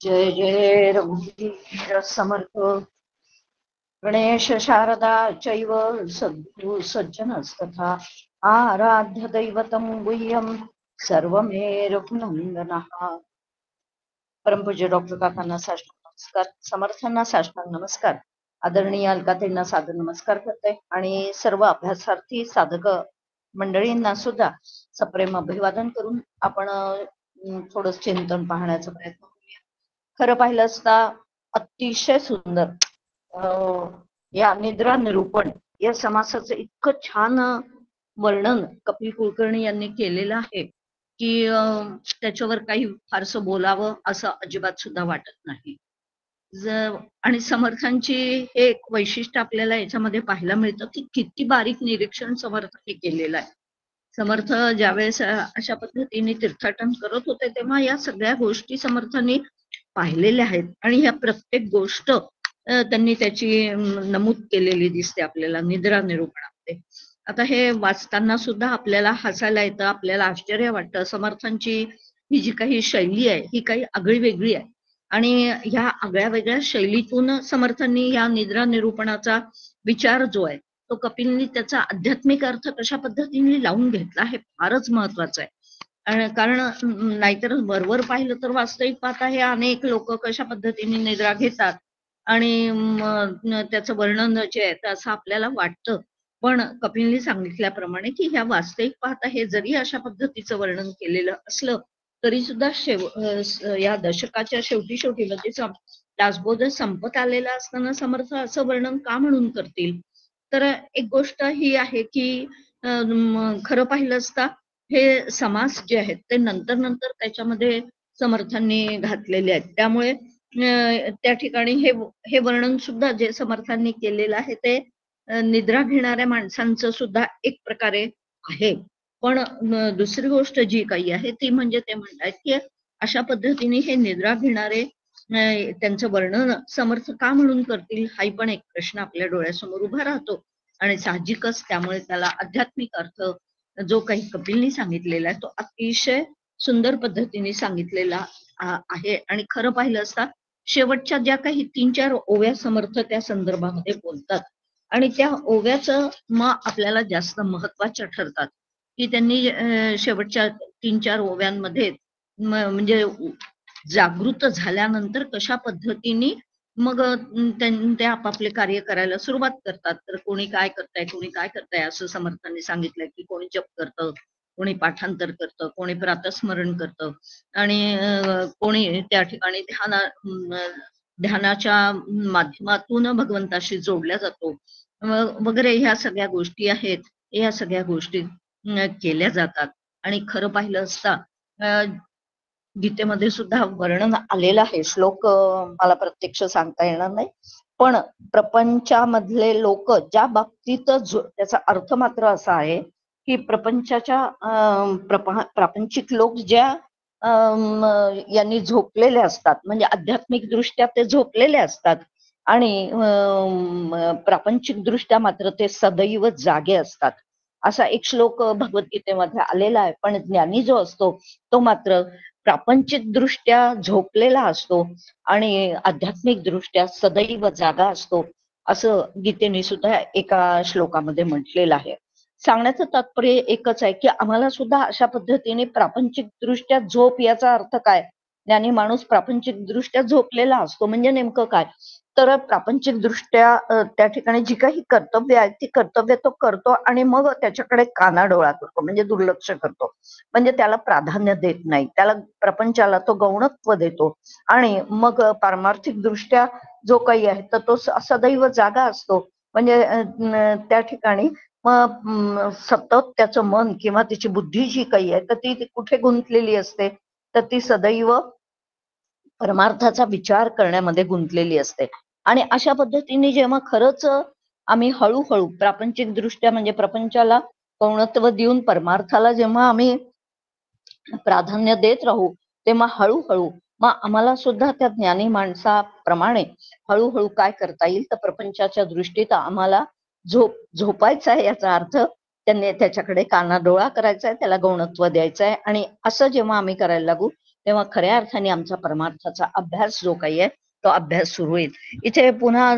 जय जय रघुवीर समर्थ. गणेश शारदा चैव सद्गुरु सज्जनस्तथा आराध्य दैवतं गुह्यं सर्वमे रघुनंदनः. परमपूज्य डॉक्टर काकांना साष्टांग नमस्कार. समर्थांना साष्टांग नमस्कार. आदरणीय अलकाताईंना सादर नमस्कार करते आणि सर्व अभ्यासार्थी साधक मंडळींना सुद्धा सप्रेम अभिवादन करून आपण थोडं चिंतन पाहण्याचा प्रयत्न करूया. खरं पाहिलं असता अतिशय सुंदर या निद्रा निरूपण या समासाचं इतकं छान वर्णन कपिल कुलकर्णी यांनी केलेलं आहे की त्याच्यावर काही फारसं बोलावं असं अजिबात सुद्धा वाटत नाही. आणि समर्थांची हे एक वैशिष्ट्य आपल्याला याच्यामध्ये पाहायला मिळतं की किती बारीक निरीक्षण समर्थांनी केलेलं आहे. समर्थ ज्यावेळेस अशा पद्धतीने तीर्थाटन करत होते तेव्हा या सगळ्या गोष्टी समर्थांनी पाहिलेल्या आहेत आणि ह्या प्रत्येक गोष्ट त्यांनी त्याची नमूद केलेली दिसते आपल्याला निद्रा निरूपणामध्ये. आता हे वाचताना सुद्धा आपल्याला हसायला येतं, आपल्याला आश्चर्य वाटतं. समर्थांची ही जी काही शैली आहे ही काही आगळी वेगळी आहे आणि ह्या आगळ्या वेगळ्या शैलीतून समर्थांनी या निद्रा निरूपणाचा विचार जो आहे तो कपिलनी त्याचा आध्यात्मिक अर्थ कशा पद्धतीने लावून घेतला हे फारच महत्वाचं आहे. कारण नाहीतर वरवर पाहिलं तर वास्तविक पाहता हे अनेक लोक कशा पद्धतीने निद्रा घेतात आणि त्याचं वर्णन जे आहे तर असं आपल्याला वाटतं. पण कपिलनी सांगितल्याप्रमाणे की ह्या वास्तविक पाहता हे जरी अशा पद्धतीचं वर्णन केलेलं असलं तरी सुद्धा या दशकाच्या शेवटी म्हणजे दासबोध संपत आलेला असताना समर्थ असं वर्णन का म्हणून करतील. तर एक गोष्ट ही आहे की खरं पाहिलं असता हे समास जे आहेत ते नंतर नंतर त्याच्यामध्ये समर्थांनी घातलेले आहेत. त्यामुळे त्या ठिकाणी हे वर्णन सुद्धा जे समर्थांनी केलेलं आहे ते निद्रा घेणाऱ्या माणसांचं सुद्धा एक प्रकारे आहे. पण दुसरी गोष्ट जी काही आहे ती म्हणजे ते म्हणतात की अशा पद्धतीने हे निद्रा घेणारे त्यांचं वर्णन समर्थ का म्हणून करतील हाही पण एक प्रश्न आपल्या डोळ्यासमोर उभा राहतो. आणि साहजिकच त्यामुळे त्याला आध्यात्मिक अर्थ जो काही कपिलनी सांगितलेला आहे तो अतिशय सुंदर पद्धतीने सांगितलेला आहे. आणि खरं पाहिलं असता शेवटच्या ज्या काही 3-4 ओव्या समर्थ त्या संदर्भामध्ये बोलतात आणि त्या ओव्याचं आपल्याला जास्त महत्वाच्या ठरतात की त्यांनी शेवटच्या 3-4 ओव्यांमध्ये म्हणजे जागृत झाल्यानंतर कशा पद्धतीने मग ते आपापले कार्य करायला सुरुवात करतात. तर कोणी काय करताय असं समर्थांनी सांगितलंय की कोणी जप करतं, कोणी पाठांतर करतं, कोणी प्रातस्मरण करतं आणि कोणी त्या ठिकाणी ध्यानाच्या माध्यमातून भगवंताशी जोडल्या जातो वगैरे. ह्या सगळ्या गोष्टी आहेत, या सगळ्या गोष्टी केल्या जातात. आणि खरं पाहिलं असता गीतेमध्ये सुद्धा वर्णन आलेलं आहे. श्लोक मला प्रत्यक्ष सांगता येणार नाही, पण प्रपंचामधले लोक ज्या बाबतीत त्याचा अर्थ मात्र असा आहे की प्रपंचाच्या प्रापंचिक लोक ज्या यांनी झोपलेले असतात म्हणजे आध्यात्मिक दृष्ट्या ते झोपलेले असतात आणि प्रापंचिक दृष्ट्या मात्र ते सदैव जागे असतात. असा एक श्लोक भगवद्गीतेमध्ये आलेला आहे. पण ज्ञानी जो असतो तो मात्र प्रापंचिक दृष्ट्या झोपलेला असतो आणि आध्यात्मिक दृष्ट्या सदैव जागा असतो असं गीतेने सुद्धा एका श्लोकामध्ये म्हटलेलं आहे. सांगण्याचं तात्पर्य एकच आहे की आम्हाला सुद्धा अशा पद्धतीने प्रापंचिक दृष्ट्या झोप याचा अर्थ काय. ज्ञानी माणूस प्रापंचिक दृष्ट्या झोपलेला असतो म्हणजे नेमकं काय तर प्रापंचिक दृष्ट्या त्या ठिकाणी जी काही कर्तव्य आहेत ती कर्तव्य तो करतो आणि मग त्याच्याकडे कानाडोळा करतो म्हणजे दुर्लक्ष करतो. म्हणजे त्याला प्राधान्य देत नाही, त्याला प्रपंचाला तो गौणत्व देतो आणि मग पारमार्थिक दृष्ट्या जो काही आहे तर तो सदैव जागा असतो. म्हणजे त्या ठिकाणी सतत त्याचं मन किंवा त्याची बुद्धी जी काही आहे तर ती कुठे गुंतलेली असते तर ती सदैव परमार्थाचा विचार करण्यामध्ये गुंतलेली असते. आणि अशा पद्धतीने जेव्हा खरंच आम्ही हळूहळू प्रापंचिक दृष्ट्या म्हणजे प्रपंचाला गौणत्व देऊन परमार्थाला जेव्हा आम्ही प्राधान्य देत राहू तेव्हा हळूहळू मग आम्हाला सुद्धा त्या ज्ञानी माणसाप्रमाणे हळूहळू काय करता येईल तर प्रपंचाच्या दृष्टीत आम्हाला झोपायचं आहे याचा अर्थ त्यांनी त्याच्याकडे कानाडोळा करायचा आहे, त्याला गौणत्व द्यायचं आहे. आणि असं जेव्हा आम्ही करायला लागू तेव्हा खऱ्या अर्थाने आमचा परमार्थाचा अभ्यास जो काही आहे तो अभ्यास सुरू होईल. इथे पुन्हा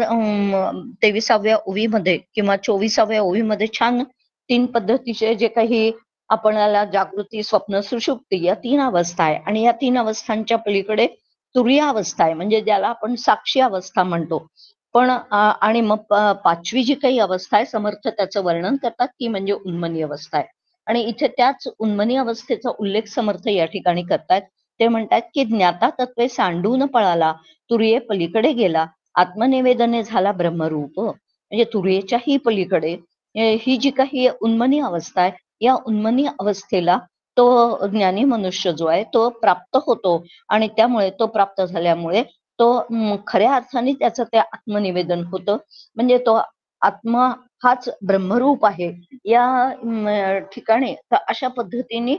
23व्या ओवीमध्ये किंवा 24व्या ओवीमध्ये छान 3 पद्धतीचे जे काही आपल्याला जागृती, स्वप्न, सुषुप्ती या 3 अवस्था आहे आणि या 3 अवस्थांच्या पलीकडे तुरीय अवस्था आहे म्हणजे ज्याला आपण साक्षी अवस्था म्हणतो. पण आणि मग 5वी जी काही अवस्था आहे समर्थ त्याचं वर्णन करतात ती म्हणजे उन्मनी अवस्था आहे. आणि इथे त्याच उन्मनी अवस्थेचा उल्लेख समर्थ या ठिकाणी करतात. ते म्हणतात की ज्ञाता तत्वे सांडून पळाला, तुर्ये पलीकडे गेला, आत्मनिवेदने झाला ब्रह्मरूप. म्हणजे तुर्येच्याही पलीकडे ही जी काही उन्मनी अवस्था आहे या उन्मनी अवस्थेला तो ज्ञानी मनुष्य जो आहे तो प्राप्त होतो आणि त्यामुळे तो प्राप्त झाल्यामुळे तो खऱ्या अर्थाने त्याचं ते आत्मनिवेदन होतं. म्हणजे तो आत्मा हाच ब्रह्मरूप आहे या ठिकाणी. तर अशा पद्धतीने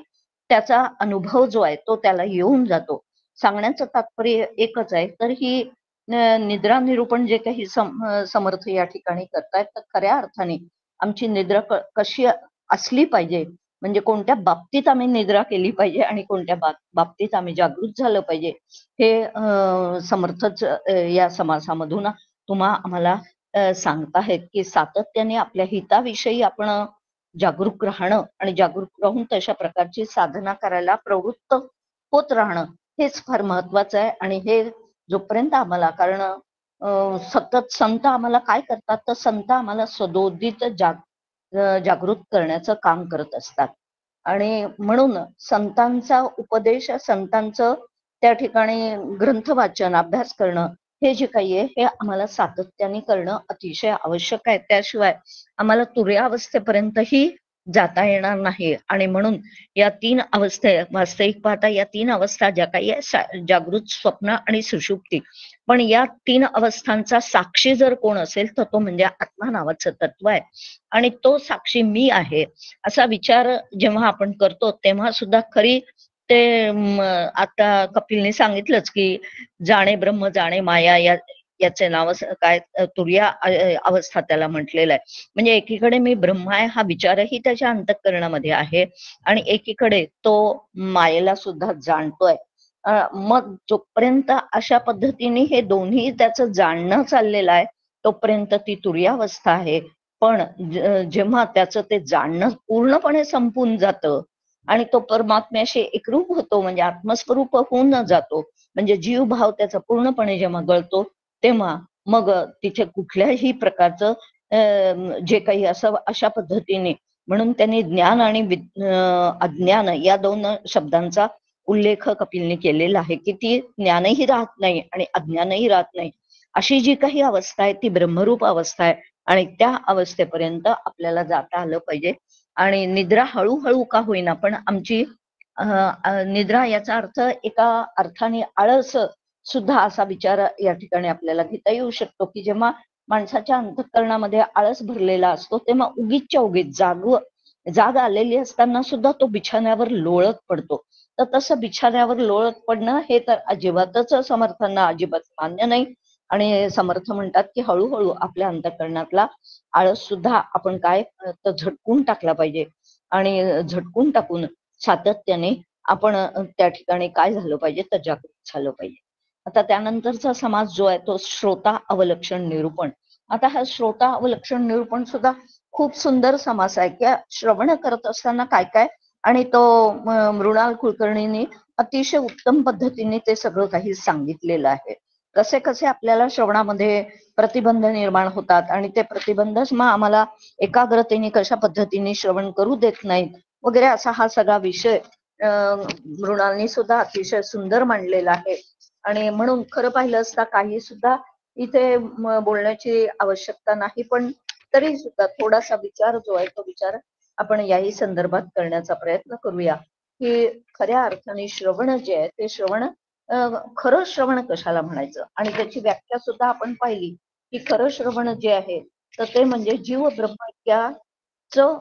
त्याचा अनुभव जो आहे तो त्याला येऊन जातो. सांगण्याचं तात्पर्य एकच आहे तर ही निद्रा निरूपण जे काही समर्थ या ठिकाणी करतायत, तर खऱ्या अर्थाने आमची निद्रा कशी असली पाहिजे, म्हणजे कोणत्या बाबतीत आम्ही निद्रा केली पाहिजे आणि कोणत्या बाबतीत आम्ही जागृत झालं पाहिजे, हे समर्थच या समासामधून आम्हाला सांगताहेत की सातत्याने आपल्या हिताविषयी आपण जागरूक राहणं आणि जागरूक राहून तशा प्रकारची साधना करायला प्रवृत्त होत राहणं हेच फार महत्वाचं आहे. आणि हे जोपर्यंत आम्हाला, कारण सतत संत आम्हाला काय करतात, तर संत आम्हाला सदोदित जागृत करण्याचं काम करत असतात. आणि म्हणून संतांचा उपदेश, संतांचं त्या ठिकाणी ग्रंथ वाचन, अभ्यास करणं हे जे काही आहे हे आम्हाला सातत्याने करणं अतिशय आवश्यक आहे. त्याशिवाय आम्हाला तुर्यावस्थेपर्यंतही जाता येणार नाही. आणि म्हणून या 3 वास्तविक पाहता या 3 अवस्था ज्या काही आहे, जागृत, स्वप्न आणि सुषुप्ती, पण या 3 अवस्थांचा साक्षी जर कोण असेल तर तो म्हणजे आत्मा नावाचं तत्व आहे. आणि तो साक्षी मी आहे असा विचार जेव्हा आपण करतो तेव्हा सुद्धा खरी ते आता कपिलने सांगितलंच की जाणे ब्रह्म जाणे माया, याचे नाव काय, तुर्या अवस्था त्याला म्हटलेलं आहे. म्हणजे एकीकडे मी ब्रह्म आहे हा विचारही त्याच्या अंतःकरणामध्ये आहे आणि एकीकडे तो मायेला सुद्धा जाणतोय. मग जोपर्यंत अशा पद्धतीने हे दोन्ही त्याचं जाणणं चाललेलं आहे तोपर्यंत ती तुर्यावस्था आहे. पण जेव्हा त्याचं ते जाणणं पूर्णपणे संपून जातं आणि तो परमात्म्याशी एकरूप होतो, म्हणजे आत्मस्वरूप होऊन जातो, म्हणजे जीव भाव त्याचा पूर्णपणे जेव्हा गळतो, तेव्हा मग तिथे कुठल्याही प्रकारचं जे काही असं अशा पद्धतीने, म्हणून त्यांनी ज्ञान आणि अज्ञान या 2 शब्दांचा उल्लेख कपिलने केलेला आहे की ती ज्ञानही राहत नाही आणि अज्ञानही राहत नाही. अशी जी काही अवस्था आहे ती ब्रह्मरूप अवस्था आहे आणि त्या अवस्थेपर्यंत आपल्याला जाता आलं पाहिजे. आणि निद्रा हळूहळू का होईना पण आमची निद्रा, याचा अर्थ एका अर्थाने आळस सुद्धा असा विचार या ठिकाणी आपल्याला घेता येऊ शकतो की जेव्हा माणसाच्या अंतःकरणामध्ये आळस भरलेला असतो तेव्हा उगीचच्या उगीच जाग आलेली असताना सुद्धा तो बिछाण्यावर लोळत पडतो. तर तसं बिछाण्यावर लोळत पडणं हे तर अजिबातच समर्थांना अजिबात मान्य नाही. आणि समर्थ म्हणतात की हळूहळू आपल्या अंतःकरणातला आळस सुद्धा आपण काय तर झटकून टाकला पाहिजे आणि झटकून टाकून सातत्याने आपण त्या ठिकाणी काय झालं पाहिजे तर जागृत झालं पाहिजे. आता त्यानंतरचा समास जो आहे तो श्रोता अवलक्षण निरूपण. आता हा श्रोता अवलक्षण निरूपण सुद्धा खूप सुंदर समास आहे की श्रवण करत असताना काय काय, आणि तो मृणाल कुलकर्णींनी अतिशय उत्तम पद्धतीने ते सगळं काही सांगितलेलं आहे. कसे कसे आपल्याला श्रवणामध्ये प्रतिबंध निर्माण होतात आणि ते प्रतिबंधच मग आम्हाला एकाग्रतेने कशा पद्धतीने श्रवण करू देत नाहीत वगैरे, असा हा सगळा विषय मृणालनी सुद्धा अतिशय सुंदर मांडलेला आहे. आणि म्हणून खरं पाहिलं असता काही सुद्धा इथे बोलण्याची आवश्यकता नाही, पण तरी सुद्धा थोडासा विचार जो आहे तो विचार आपण याही संदर्भात करण्याचा प्रयत्न करूया की खऱ्या अर्थाने श्रवण जे आहे ते श्रवण, खरं श्रवण कशाला म्हणायचं, आणि त्याची व्याख्या सुद्धा आपण पाहिली की खरं श्रवण जे आहे तर ते म्हणजे जीव ब्रह्मैक्याचं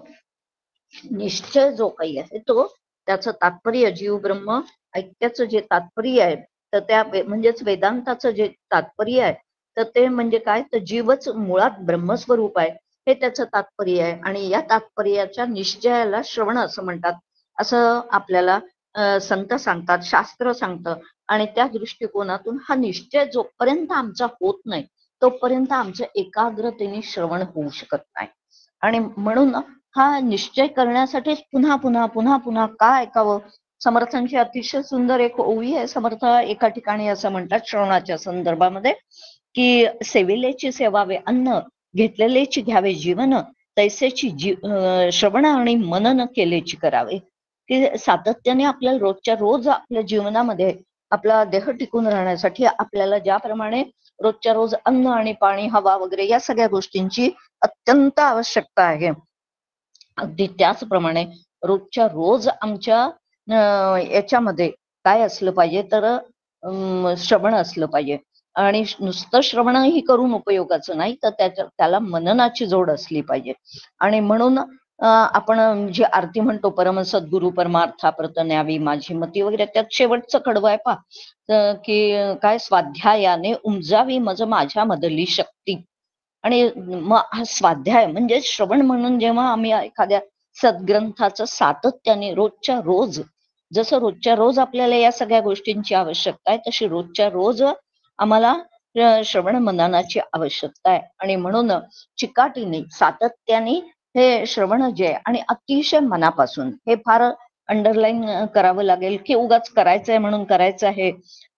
निश्चय जो काही आहे तो, त्याचं तात्पर्य जीव ब्रह्म ऐक्याचं जे तात्पर्य आहे तर त्या म्हणजेच वेदांताचं जे तात्पर्य आहे तर ते म्हणजे काय तर जीवच मुळात ब्रह्मस्वरूप आहे हे त्याचं तात्पर्य आहे. आणि या तात्पर्याच्या निश्चयाला श्रवण असं म्हणतात, असं आपल्याला संत सांगतात, शास्त्र सांगतं. आणि त्या दृष्टिकोनातून हा निश्चय जोपर्यंत आमचा होत नाही तोपर्यंत आमचं एकाग्रतेने श्रवण होऊ शकत नाही. आणि म्हणून हा निश्चय करण्यासाठी पुन्हा पुन्हा पुन्हा पुन्हा का ऐकावं. समर्थांची अतिशय सुंदर एक ओवी आहे. समर्थ एका ठिकाणी असं म्हणतात श्रवणाच्या संदर्भामध्ये की सेविलेची सेवावे अन्न, घेतलेलेची घ्यावे जीवन, तैसेची श्रवण आणि मनन केलेची करावे. की सातत्याने आपल्याला रोजच्या रोज आपल्या जीवनामध्ये आपला देह टिकून राहण्यासाठी आपल्याला ज्याप्रमाणे रोजच्या रोज अन्न आणि पाणी, हवा वगैरे या सगळ्या गोष्टींची अत्यंत आवश्यकता आहे, अगदी त्याचप्रमाणे रोजच्या रोज आमच्या याच्यामध्ये काय असलं पाहिजे तर श्रवण असलं पाहिजे. आणि नुसतं श्रवणही करून उपयोगाचं नाही तर त्याला मननाची जोड असली पाहिजे. आणि म्हणून आपण जी आरती म्हणतो, परम सद्गुरु परमार्थाप्रत न्यावी माझी मती वगैरे, त्यात शेवटचं कडवं आहे पहा, की काय स्वाध्यायाने उमजावी मज माझ्या मधली शक्ती. आणि मग हा स्वाध्याय म्हणजे श्रवण म्हणून जेव्हा आम्ही एखाद्या सद्ग्रंथाचं सातत्याने रोजच्या रोज, जसं रोजच्या रोज आपल्याला या सगळ्या गोष्टींची आवश्यकता आहे, तशी रोजच्या रोज आम्हाला श्रवण मननाची आवश्यकता आहे. आणि म्हणून चिकाटीने सातत्याने हे श्रवण जे आहे आणि अतिशय मनापासून, हे फार अंडरलाईन करावं लागेल की उगाच करायचंय म्हणून करायचं आहे,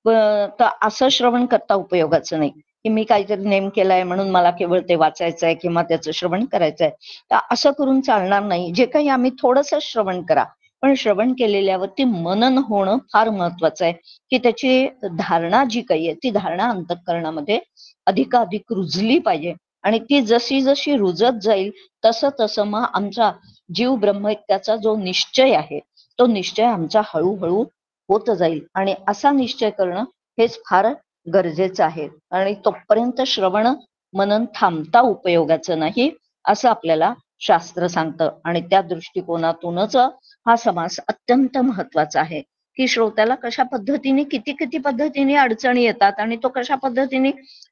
तर असं श्रवण करता उपयोगाचं नाही की मी काहीतरी नेम केलाय म्हणून मला केवळ ते वाचायचं आहे किंवा त्याचं श्रवण करायचं आहे. तर असं करून चालणार नाही. जे काही आम्ही थोडंसं श्रवण करा, पण श्रवण केलेल्यावरती मनन होणं फार महत्वाचं आहे, की त्याची धारणा जी काही आहे ती धारणा अंतःकरणामध्ये अधिकाधिक रुजली पाहिजे. आणि ती जशी जशी रुजत जाईल तसं तसं मग आमचा जीव ब्रह्मैक्याचा जो निश्चय आहे तो निश्चय आमचा हळूहळू होत जाईल. आणि असा निश्चय करणं हेच फार गरजेचं आहे. आणि तोपर्यंत श्रवण मनन थांबता उपयोगाचं नाही असं आपल्याला शास्त्र सांगतं. आणि त्या दृष्टिकोनातूनच हा समास अत्यंत महत्वाचा आहे, की श्रोत्याला कशा पद्धतीने किती किती पद्धतीने अडचणी येतात आणि तो कशा पद्धतीने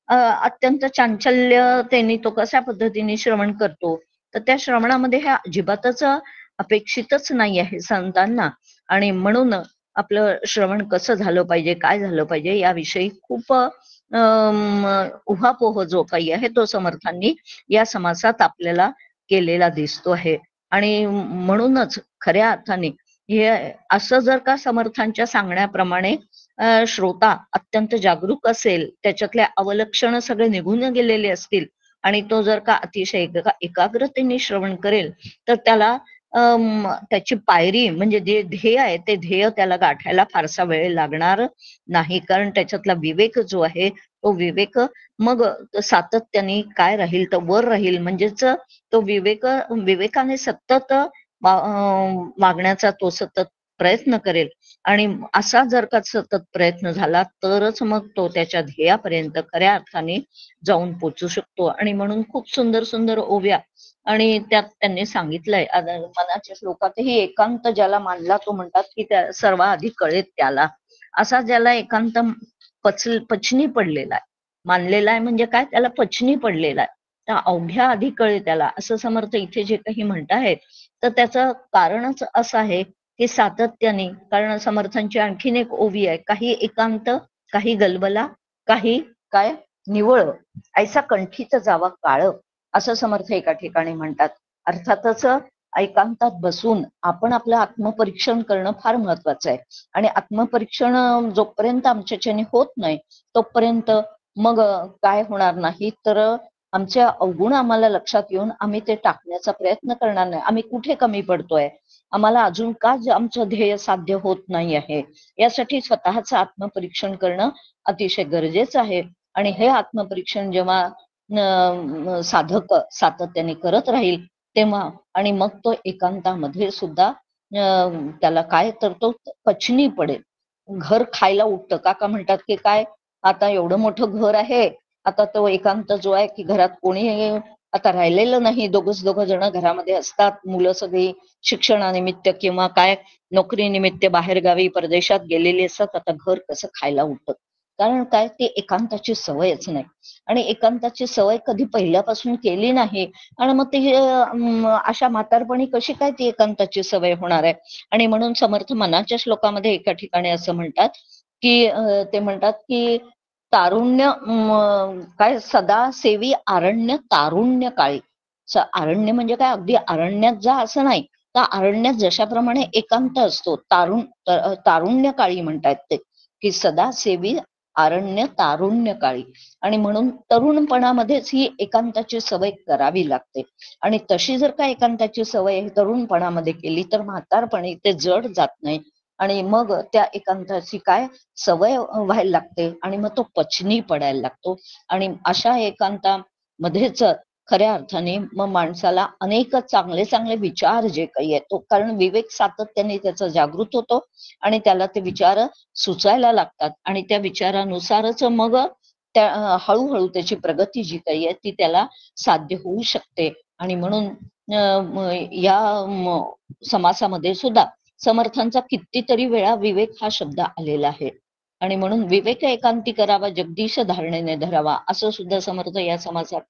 अत्यंत चांचल्यतेने तो कशा पद्धतीने श्रवण करतो. तर त्या श्रवणामध्ये हे अजिबातच अपेक्षितच नाही आहे संतांना. आणि म्हणून आपलं श्रवण कसं झालं पाहिजे, काय झालं पाहिजे याविषयी खूप उहापोह जो काही आहे तो समर्थांनी या समासात आपल्याला केलेला दिसतो आहे. आणि म्हणूनच खऱ्या अर्थाने हे असं जर का समर्थांच्या सांगण्याप्रमाणे श्रोता अत्यंत जागरूक असेल, त्याच्यातले अवलक्षण सगळे निघून गेलेले असतील आणि तो जर का अतिशय एकाग्रतेने श्रवण करेल, तर त्याला त्याची पायरी म्हणजे जे ध्येय आहे ते ध्येय त्याला गाठायला फारसा वेळ लागणार नाही. कारण त्याच्यातला विवेक जो आहे तो विवेक मग सातत्याने काय राहील तर वर राहील. म्हणजेच तो विवेकाने सतत वागण्याचा तो सतत प्रयत्न करेल. आणि असा जर का सतत प्रयत्न झाला तरच मग तो त्याच्या ध्येयापर्यंत खऱ्या अर्थाने जाऊन पोचू शकतो. आणि म्हणून खूप सुंदर सुंदर ओव्या आणि त्यात त्यांनी सांगितलंय मनाच्या श्लोकातही, एकांत ज्याला मानला तो म्हणतात की त्या सर्वाधिक कळेत त्याला. असा ज्याला एकांत पचनी पडलेला आहे, मानलेला आहे म्हणजे काय, त्याला पचनी पडलेला आहे, त्या अवघ्या आधी कळे त्याला, असं समर्थ इथे जे काही म्हणतायत. तर त्याचं कारणच असं आहे की सातत्याने, कारण समर्थांची आणखीन एक ओवी आहे, काही एकांत काही गलबला काही काय निवळ ऐसा कंठीत जावा काळ, असं समर्थ एका ठिकाणी म्हणतात. अर्थातच एकांतात बसून आपण आपलं आत्मपरीक्षण करणं फार महत्वाचं आहे. आणि आत्मपरीक्षण जोपर्यंत आमच्याच्याने होत नाही तोपर्यंत मग काय होणार नाही, तर आमचे अवगुण आम्हाला लक्षात येऊन आम्ही ते टाकण्याचा प्रयत्न करणार नाही. आम्ही कुठे कमी पडतोय, आम्हाला अजून का आमचं ध्येय साध्य होत नाही आहे, यासाठी स्वतःचं आत्मपरीक्षण करणं अतिशय गरजेचं आहे. आणि हे आत्मपरीक्षण जेव्हा साधक सातत्याने करत राहील तेव्हा, आणि मग तो एकांतामध्ये सुद्धा त्याला काय तर तो पचनी पडेल. घर खायला उठतं. काका म्हणतात की काय, आता एवढं मोठं घर आहे, आता तो एकांत जो आहे की घरात कोणी आता राहिलेलं नाही, दोघं जण घरामध्ये असतात, मुलं सगळी शिक्षणानिमित्त किंवा काय नोकरीनिमित्त बाहेरगावी परदेशात गेलेली असतात. आता घर कसं खायला उठतं, कारण काय, ते एकांताची सवयच नाही. आणि एकांताची सवय कधी पहिल्यापासून केली नाही, आणि मग ती अशा म्हातारपणी कशी काय ती एकांताची सवय होणार आहे. आणि म्हणून समर्थ मनाच्या श्लोकामध्ये एका ठिकाणी असं म्हणतात की ते म्हणतात की तारुण्य काय सदा सेवी आरण्य तारुण्य काळी. अरण्य म्हणजे काय, अगदी अरण्यात जा असं नाही, तर अरण्यात जशाप्रमाणे एकांत असतो तारुण्य काळी म्हणतात ते, की सदा सेवी अरण्य तारुण्य काळी. आणि म्हणून तरुणपणामध्येच ही एकांताची सवय करावी लागते. आणि तशी जर का एकांताची सवय तरुणपणामध्ये केली तर म्हातारपणी ते जड जात नाही. आणि मग त्या एकांताची काय सवय व्हायला लागते आणि मग तो पचनी पडायला लागतो. आणि अशा एकांतामध्येच खऱ्या अर्थाने मग माणसाला अनेक चांगले चांगले विचार जे काही आहेत तो, कारण विवेक सातत्याने त्याचा जागृत होतो आणि त्याला ते विचार सुचायला लागतात. आणि त्या विचारानुसारच मग त्या हळूहळू त्याची प्रगती जी काही आहे ती त्याला साध्य होऊ शकते. आणि म्हणून या समासामध्ये सुद्धा समर्थांचा कितीतरी वेळा विवेक हा शब्द आलेला आहे. आणि म्हणून विवेक एकांती करावा जगदीश धारणेने धरावा असं सुद्धा समर्थ या समासात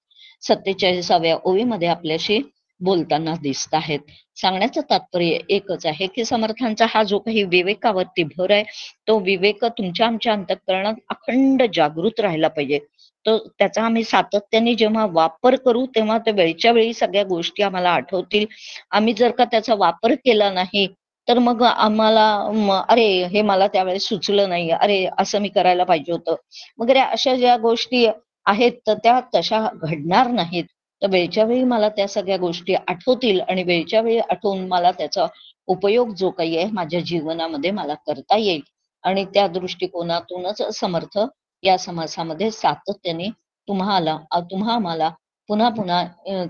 47व्या ओवीमध्ये आपल्याशी बोलताना दिसत आहेत. सांगण्याचं तात्पर्य एकच आहे की समर्थांचा हा जो काही विवेकावरती भर आहे तो विवेक तुमच्या आमच्या अंतःकरणात अखंड जागृत राहायला पाहिजे. तो त्याचा आम्ही सातत्याने जेव्हा वापर करू तेव्हा त्या वेळच्या वेळी सगळ्या गोष्टी आम्हाला आठवतील. आम्ही जर का त्याचा वापर केला नाही तर मग आम्हाला अरे हे मला त्यावेळेस सुचलं नाही, अरे असं मी करायला पाहिजे होतं वगैरे अशा ज्या गोष्टी आहेत तर त्या तशा घडणार नाहीत. तर वेळच्या वेळी मला त्या सगळ्या गोष्टी आठवतील आणि वेळच्या वेळी आठवून मला त्याचा उपयोग जो काही आहे माझ्या जीवनामध्ये मला करता येईल. आणि त्या दृष्टिकोनातूनच समर्थ या समासामध्ये सातत्याने तुम्हा आम्हाला पुन्हा पुन्हा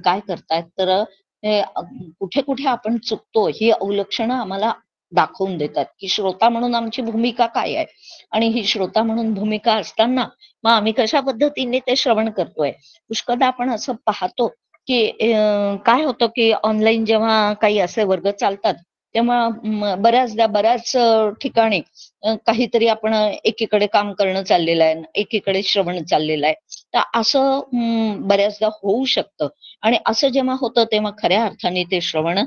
काय करतायत तर कुठे कुठे आपण चुकतो ही अवलक्षणं आम्हाला दाखवून देतात की श्रोता म्हणून आमची भूमिका काय आहे आणि ही श्रोता म्हणून भूमिका असताना मग आम्ही कशा पद्धतीने ते श्रवण करतोय. पुष्कळदा आपण असं पाहतो की काय होतं की ऑनलाईन जेव्हा काही असे वर्ग चालतात तेव्हा बऱ्याच ठिकाणी काहीतरी आपण एकीकडे काम करणं चाललेलं आहे, एकीकडे श्रवण चाललेलं आहे. तर असं बऱ्याचदा होऊ शकतं आणि असं जेव्हा होतं तेव्हा खऱ्या अर्थाने ते श्रवण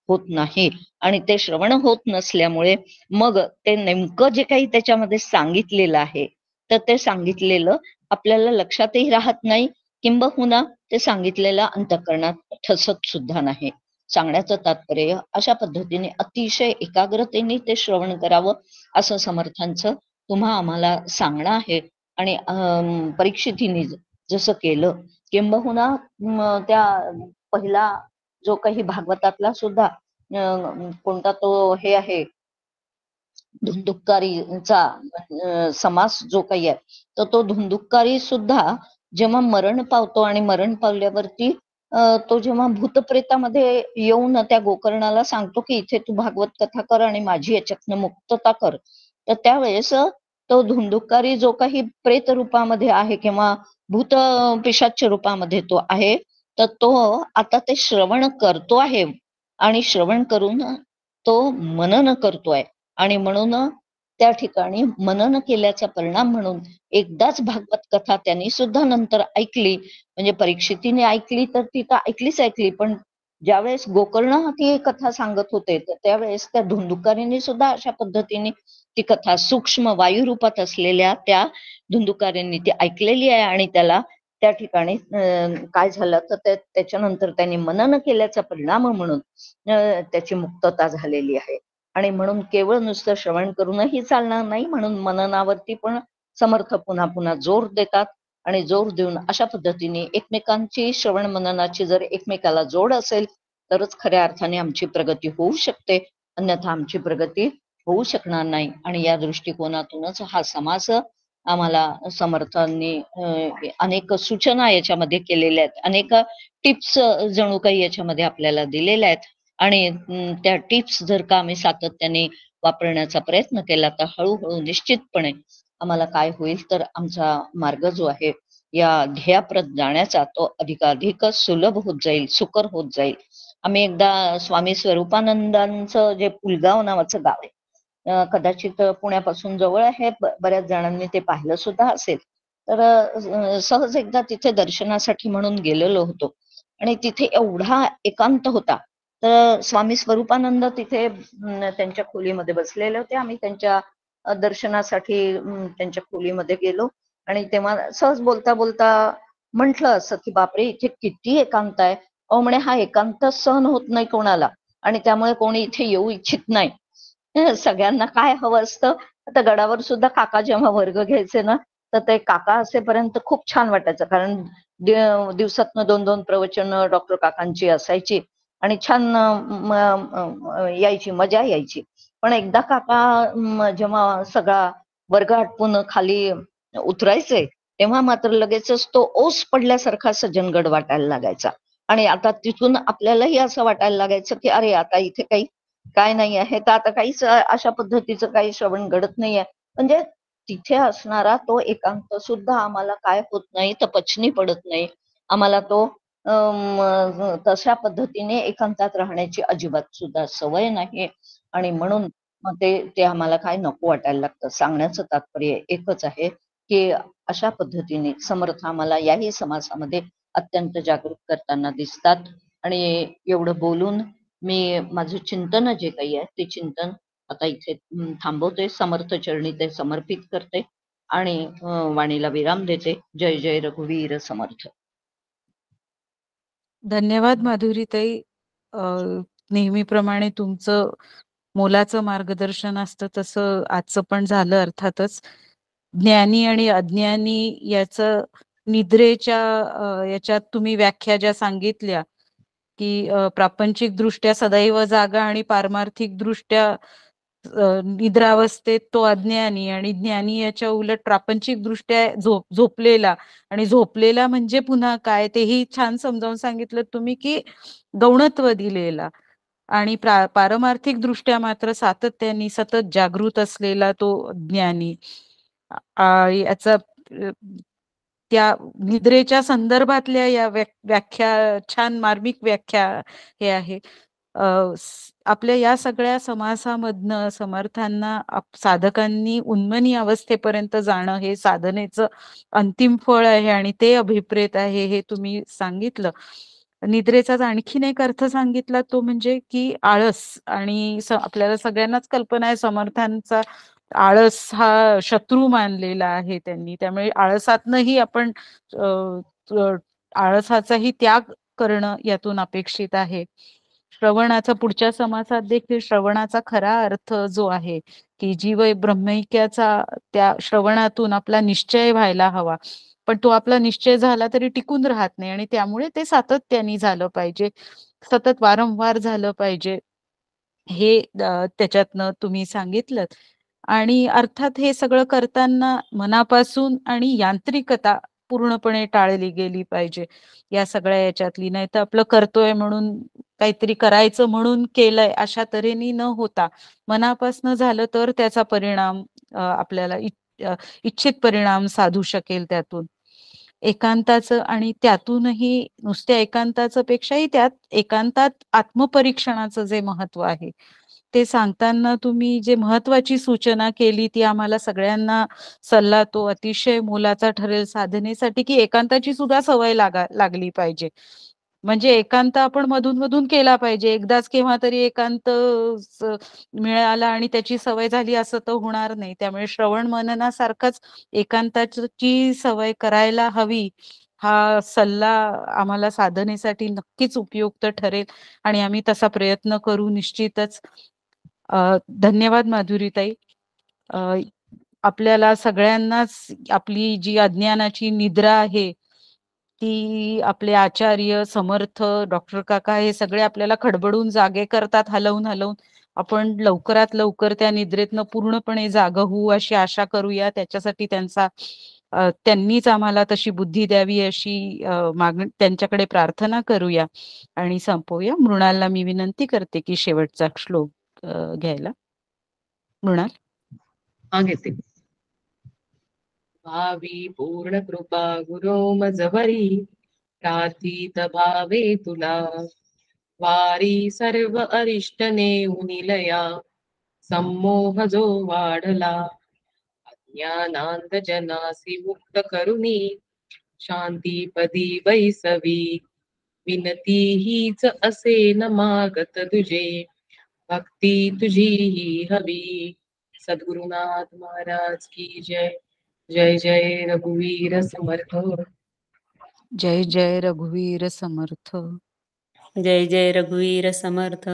होत नाही. आणि ते श्रवण होत नसल्यामुळे मग ते नेमकं जे काही त्याच्यामध्ये सांगितलेलं आहे तर ते सांगितलेलं आपल्याला लक्षातही राहत नाही, किंबहुना ते सांगितलेलं अंतःकरणात ठसत सुद्धा नाही. सांगण्याचं तात्पर्य अशा पद्धतीने अतिशय एकाग्रतेने ते श्रवण करावं असं समर्थांचं तुम्हा आम्हाला सांगणं आहे. आणि परीक्षितीने जसं केलं किंबहुना त्या पहिला जो काही भागवतातला सुद्धा कोणता तो हे आहे धुंदुक्कारीचा समास जो काही आहे तर तो धुंदुक्कारी सुद्धा जेव्हा मरण पावतो आणि मरण पावल्यावरती तो जेव्हा भूतप्रेतामध्ये येऊन त्या गोकर्णाला सांगतो की इथे तू भागवत कथा कर आणि माझी याच्यातनं मुक्तता कर, तर त्यावेळेस तो धुंदुक्कारी जो काही प्रेत रूपामध्ये आहे किंवा भूत पिशाच रूपामध्ये तो आहे तर तो आता ते श्रवण करतो आहे आणि श्रवण करून तो मनन करतोय. आणि म्हणून त्या ठिकाणी मनन केल्याचा परिणाम म्हणून एकदाच भागवत कथा त्यांनी सुद्धा नंतर ऐकली, म्हणजे परीक्षितीने ऐकली तर ती तर ऐकली, पण ज्यावेळेस गोकर्ण ती कथा सांगत होते तर त्यावेळेस त्या धुंदुकारीने सुद्धा अशा पद्धतीने ती कथा सूक्ष्म वायू रूपात असलेल्या त्या धुंदुकारींनी ती ऐकलेली आहे आणि त्याला त्या ठिकाणी काय झालं तर त्याच्यानंतर त्यांनी मनन केल्याचा परिणाम म्हणून त्याची मुक्तता झालेली आहे. आणि म्हणून केवळ नुसतं श्रवण करूनही चालणार नाही, म्हणून मननावरती पण समर्थ पुन्हा पुन्हा जोर देतात. आणि जोर देऊन अशा पद्धतीने एकमेकांची श्रवण मननाची जर एकमेकाला जोड असेल तरच खऱ्या अर्थाने आमची प्रगती होऊ शकते, अन्यथा आमची प्रगती होऊ शकणार नाही. आणि या दृष्टिकोनातूनच हा समास आम्हाला समर्थांनी अनेक सूचना याच्यामध्ये केलेल्या आहेत, अनेक टिप्स जणू काही याच्यामध्ये आपल्याला दिलेल्या आहेत. आणि त्या टिप्स जर का आम्ही सातत्याने वापरण्याचा प्रयत्न केला तर हळूहळू निश्चितपणे आम्हाला काय होईल तर आमचा मार्ग जो आहे या ध्येयाप्रत जाण्याचा तो अधिकाधिक सुलभ होत जाईल, सुकर होत जाईल. आम्ही एकदा स्वामी स्वरूपानंदांचं जे पुलगाव नावाचं गाव आहे, कदाचित पुण्यापासून जवळ आहे, बऱ्याच जणांनी ते पाहिलं सुद्धा असेल, तर सहज एकदा तिथे दर्शनासाठी म्हणून गेलेलो होतो आणि तिथे एवढा एकांत होता. तर स्वामी स्वरूपानंद तिथे त्यांच्या खोलीमध्ये बसलेले होते. आम्ही त्यांच्या दर्शनासाठी त्यांच्या खोलीमध्ये गेलो आणि तेव्हा सहज बोलता बोलता म्हंटल असं की बापरे इथे किती एकांत आहे. अहो म्हणे हा एकांत सहन होत नाही कोणाला आणि त्यामुळे कोणी इथे येऊ इच्छित नाही. सगळ्यांना काय हवं असतं, आता गडावर सुद्धा काका जेव्हा वर्ग घ्यायचे ना तर ते काका असेपर्यंत खूप छान वाटायचं, कारण दिवसातनं 2-2 प्रवचन डॉक्टर काकांची असायची आणि छान यायची, मजा यायची. पण एकदा काका जेव्हा सगळा वर्ग आटपून खाली उतरायचे तेव्हा मात्र लगेचच तो ओस पडल्यासारखा सज्जनगड वाटायला लागायचा. आणि आता तिथून आपल्यालाही असं वाटायला लागायचं की अरे आता इथे काही काय नाही आहे, तर आता काहीच अशा पद्धतीचं काही श्रवण घडत नाहीये. म्हणजे तिथे असणारा तो एकांत सुद्धा आम्हाला काय होत नाही तर पचनी पडत नाही, आम्हाला तो तशा पद्धतीने एकांतात राहण्याची अजिबात सुद्धा सवय नाही आणि म्हणून मग ते आम्हाला काय नको वाटायला लागतं. सांगण्याचं तात्पर्य एकच आहे की अशा पद्धतीने समर्थ आम्हाला याही समासामध्ये अत्यंत जागृत करताना दिसतात. आणि एवढं बोलून मी माझं चिंतन जे काही आहे ते चिंतन आता इथे थांबवते. समर्थ चरणी ते समर्पित करते आणि वाणीला विराम देते. जय जय रघुवीर समर्थ. धन्यवाद माधुरीताई. नेहमीप्रमाणे तुमचं मोलाचं मार्गदर्शन असतं तसं आजचं पण झालं अर्थातच. ज्ञानी आणि अज्ञानी याचं निद्रेच्या याच्यात तुम्ही व्याख्या ज्या सांगितल्या की प्रापंचिक दृष्ट्या सदैव जागा आणि पारमार्थिक दृष्ट्या निद्रावस्थेत तो अज्ञानी आणि ज्ञानी याच्या उलट प्रापंचिक दृष्ट्या झोपलेला आणि झोपलेला म्हणजे पुन्हा काय तेही छान समजावून सांगितलं तुम्ही की गौणत्व दिलेला आणि पारमार्थिक दृष्ट्या मात्र सातत्याने सतत जागृत असलेला तो ज्ञानी. याचा त्या निद्रेच्या संदर्भातल्या या व्याख्या छान मार्मिक व्याख्या हे आहे. आपल्या या सगळ्या समासामधनं समर्थांना साधकांनी उन्मनी अवस्थेपर्यंत जाणं हे साधनेचं अंतिम फळ आहे आणि ते अभिप्रेत आहे हे तुम्ही सांगितलं. निद्रेचाच आणखीन एक अर्थ सांगितला तो म्हणजे की आळस. आणि आपल्याला सगळ्यांनाच कल्पना आहे समर्थांचा आळस हा शत्रू मानलेला आहे त्यांनी. त्यामुळे आळसातनंही आपण आळसाचाही त्याग करणं यातून अपेक्षित आहे. श्रवणाचा पुढच्या समासात देखील श्रवणाचा खरा अर्थ जो आहे की जीव ब्रह्मैक्याचा त्या श्रवणातून आपला निश्चय व्हायला हवा. पण तो आपला निश्चय झाला तरी टिकून राहत नाही आणि त्यामुळे ते सातत्याने झालं पाहिजे, सतत वारंवार झालं पाहिजे हे त्याच्यातनं तुम्ही सांगितलं. आणि अर्थात हे सगळं करताना मनापासून आणि यांत्रिकता पूर्णपणे टाळली गेली पाहिजे या सगळ्या याच्यातली. नाही तर आपलं करतोय म्हणून काहीतरी करायचं म्हणून केलंय अशा तऱ्हेने न होता मनापासून झालं तर त्याचा परिणाम आपल्याला इच्छित परिणाम साधू शकेल त्यातून. एकांताचं आणि त्यातूनही नुसत्या एकांताचं पेक्षाही त्यात एकांतात आत्मपरीक्षणाचं जे महत्व आहे ते सांगताना तुम्ही जे महत्वाची सूचना केली ती आम्हाला सगळ्यांना सल्ला तो अतिशय मोलाचा ठरेल साधनेसाठी की एकांताची सुद्धा सवय लागली पाहिजे. म्हणजे एकांत आपण मधून मधून केला पाहिजे. एकदाच केव्हा तरी एकांत मिळाला आणि त्याची सवय झाली असं तर होणार नाही. त्यामुळे श्रवण मननासारखंच एकांताची सवय करायला हवी हा सल्ला आम्हाला साधनेसाठी नक्कीच उपयुक्त ठरेल आणि आम्ही तसा प्रयत्न करू निश्चितच. धन्यवाद माधुरीताई. आपल्याला सगळ्यांनाच आपली जी अज्ञानाची निद्रा आहे ती आपले आचार्य समर्थ डॉक्टर काका हे सगळे आपल्याला खडबडून जागे करतात हलवून हलवून. आपण लवकरात लवकर त्या निद्रेतनं पूर्णपणे जाग होऊ अशी आशा करूया. त्याच्यासाठी त्यांनीच आम्हाला तशी बुद्धी द्यावी अशी त्यांच्याकडे प्रार्थना करूया आणि संपवूया. मृणालला मी विनंती करते की शेवटचा श्लोक घ्यायला. मृणाल. हा घेते. भावी पूर्ण कृपा गुरो मजवरी प्रार्थित भावे तुला वारी सर्व अरिष्ट नेऊन निलया संमोह जो वाढला अज्ञानांत जनासी मुक्त करुणी शांतीपदी बैसवी विनती हीच असे न मागत तुझे भक्ती तुझी ही हवी. सद्गुरुनाथ महाराज की जय. जय जय रघुवीर समर्थ. जय जय रघुवीर समर्थ. जय जय रघुवीर समर्थ.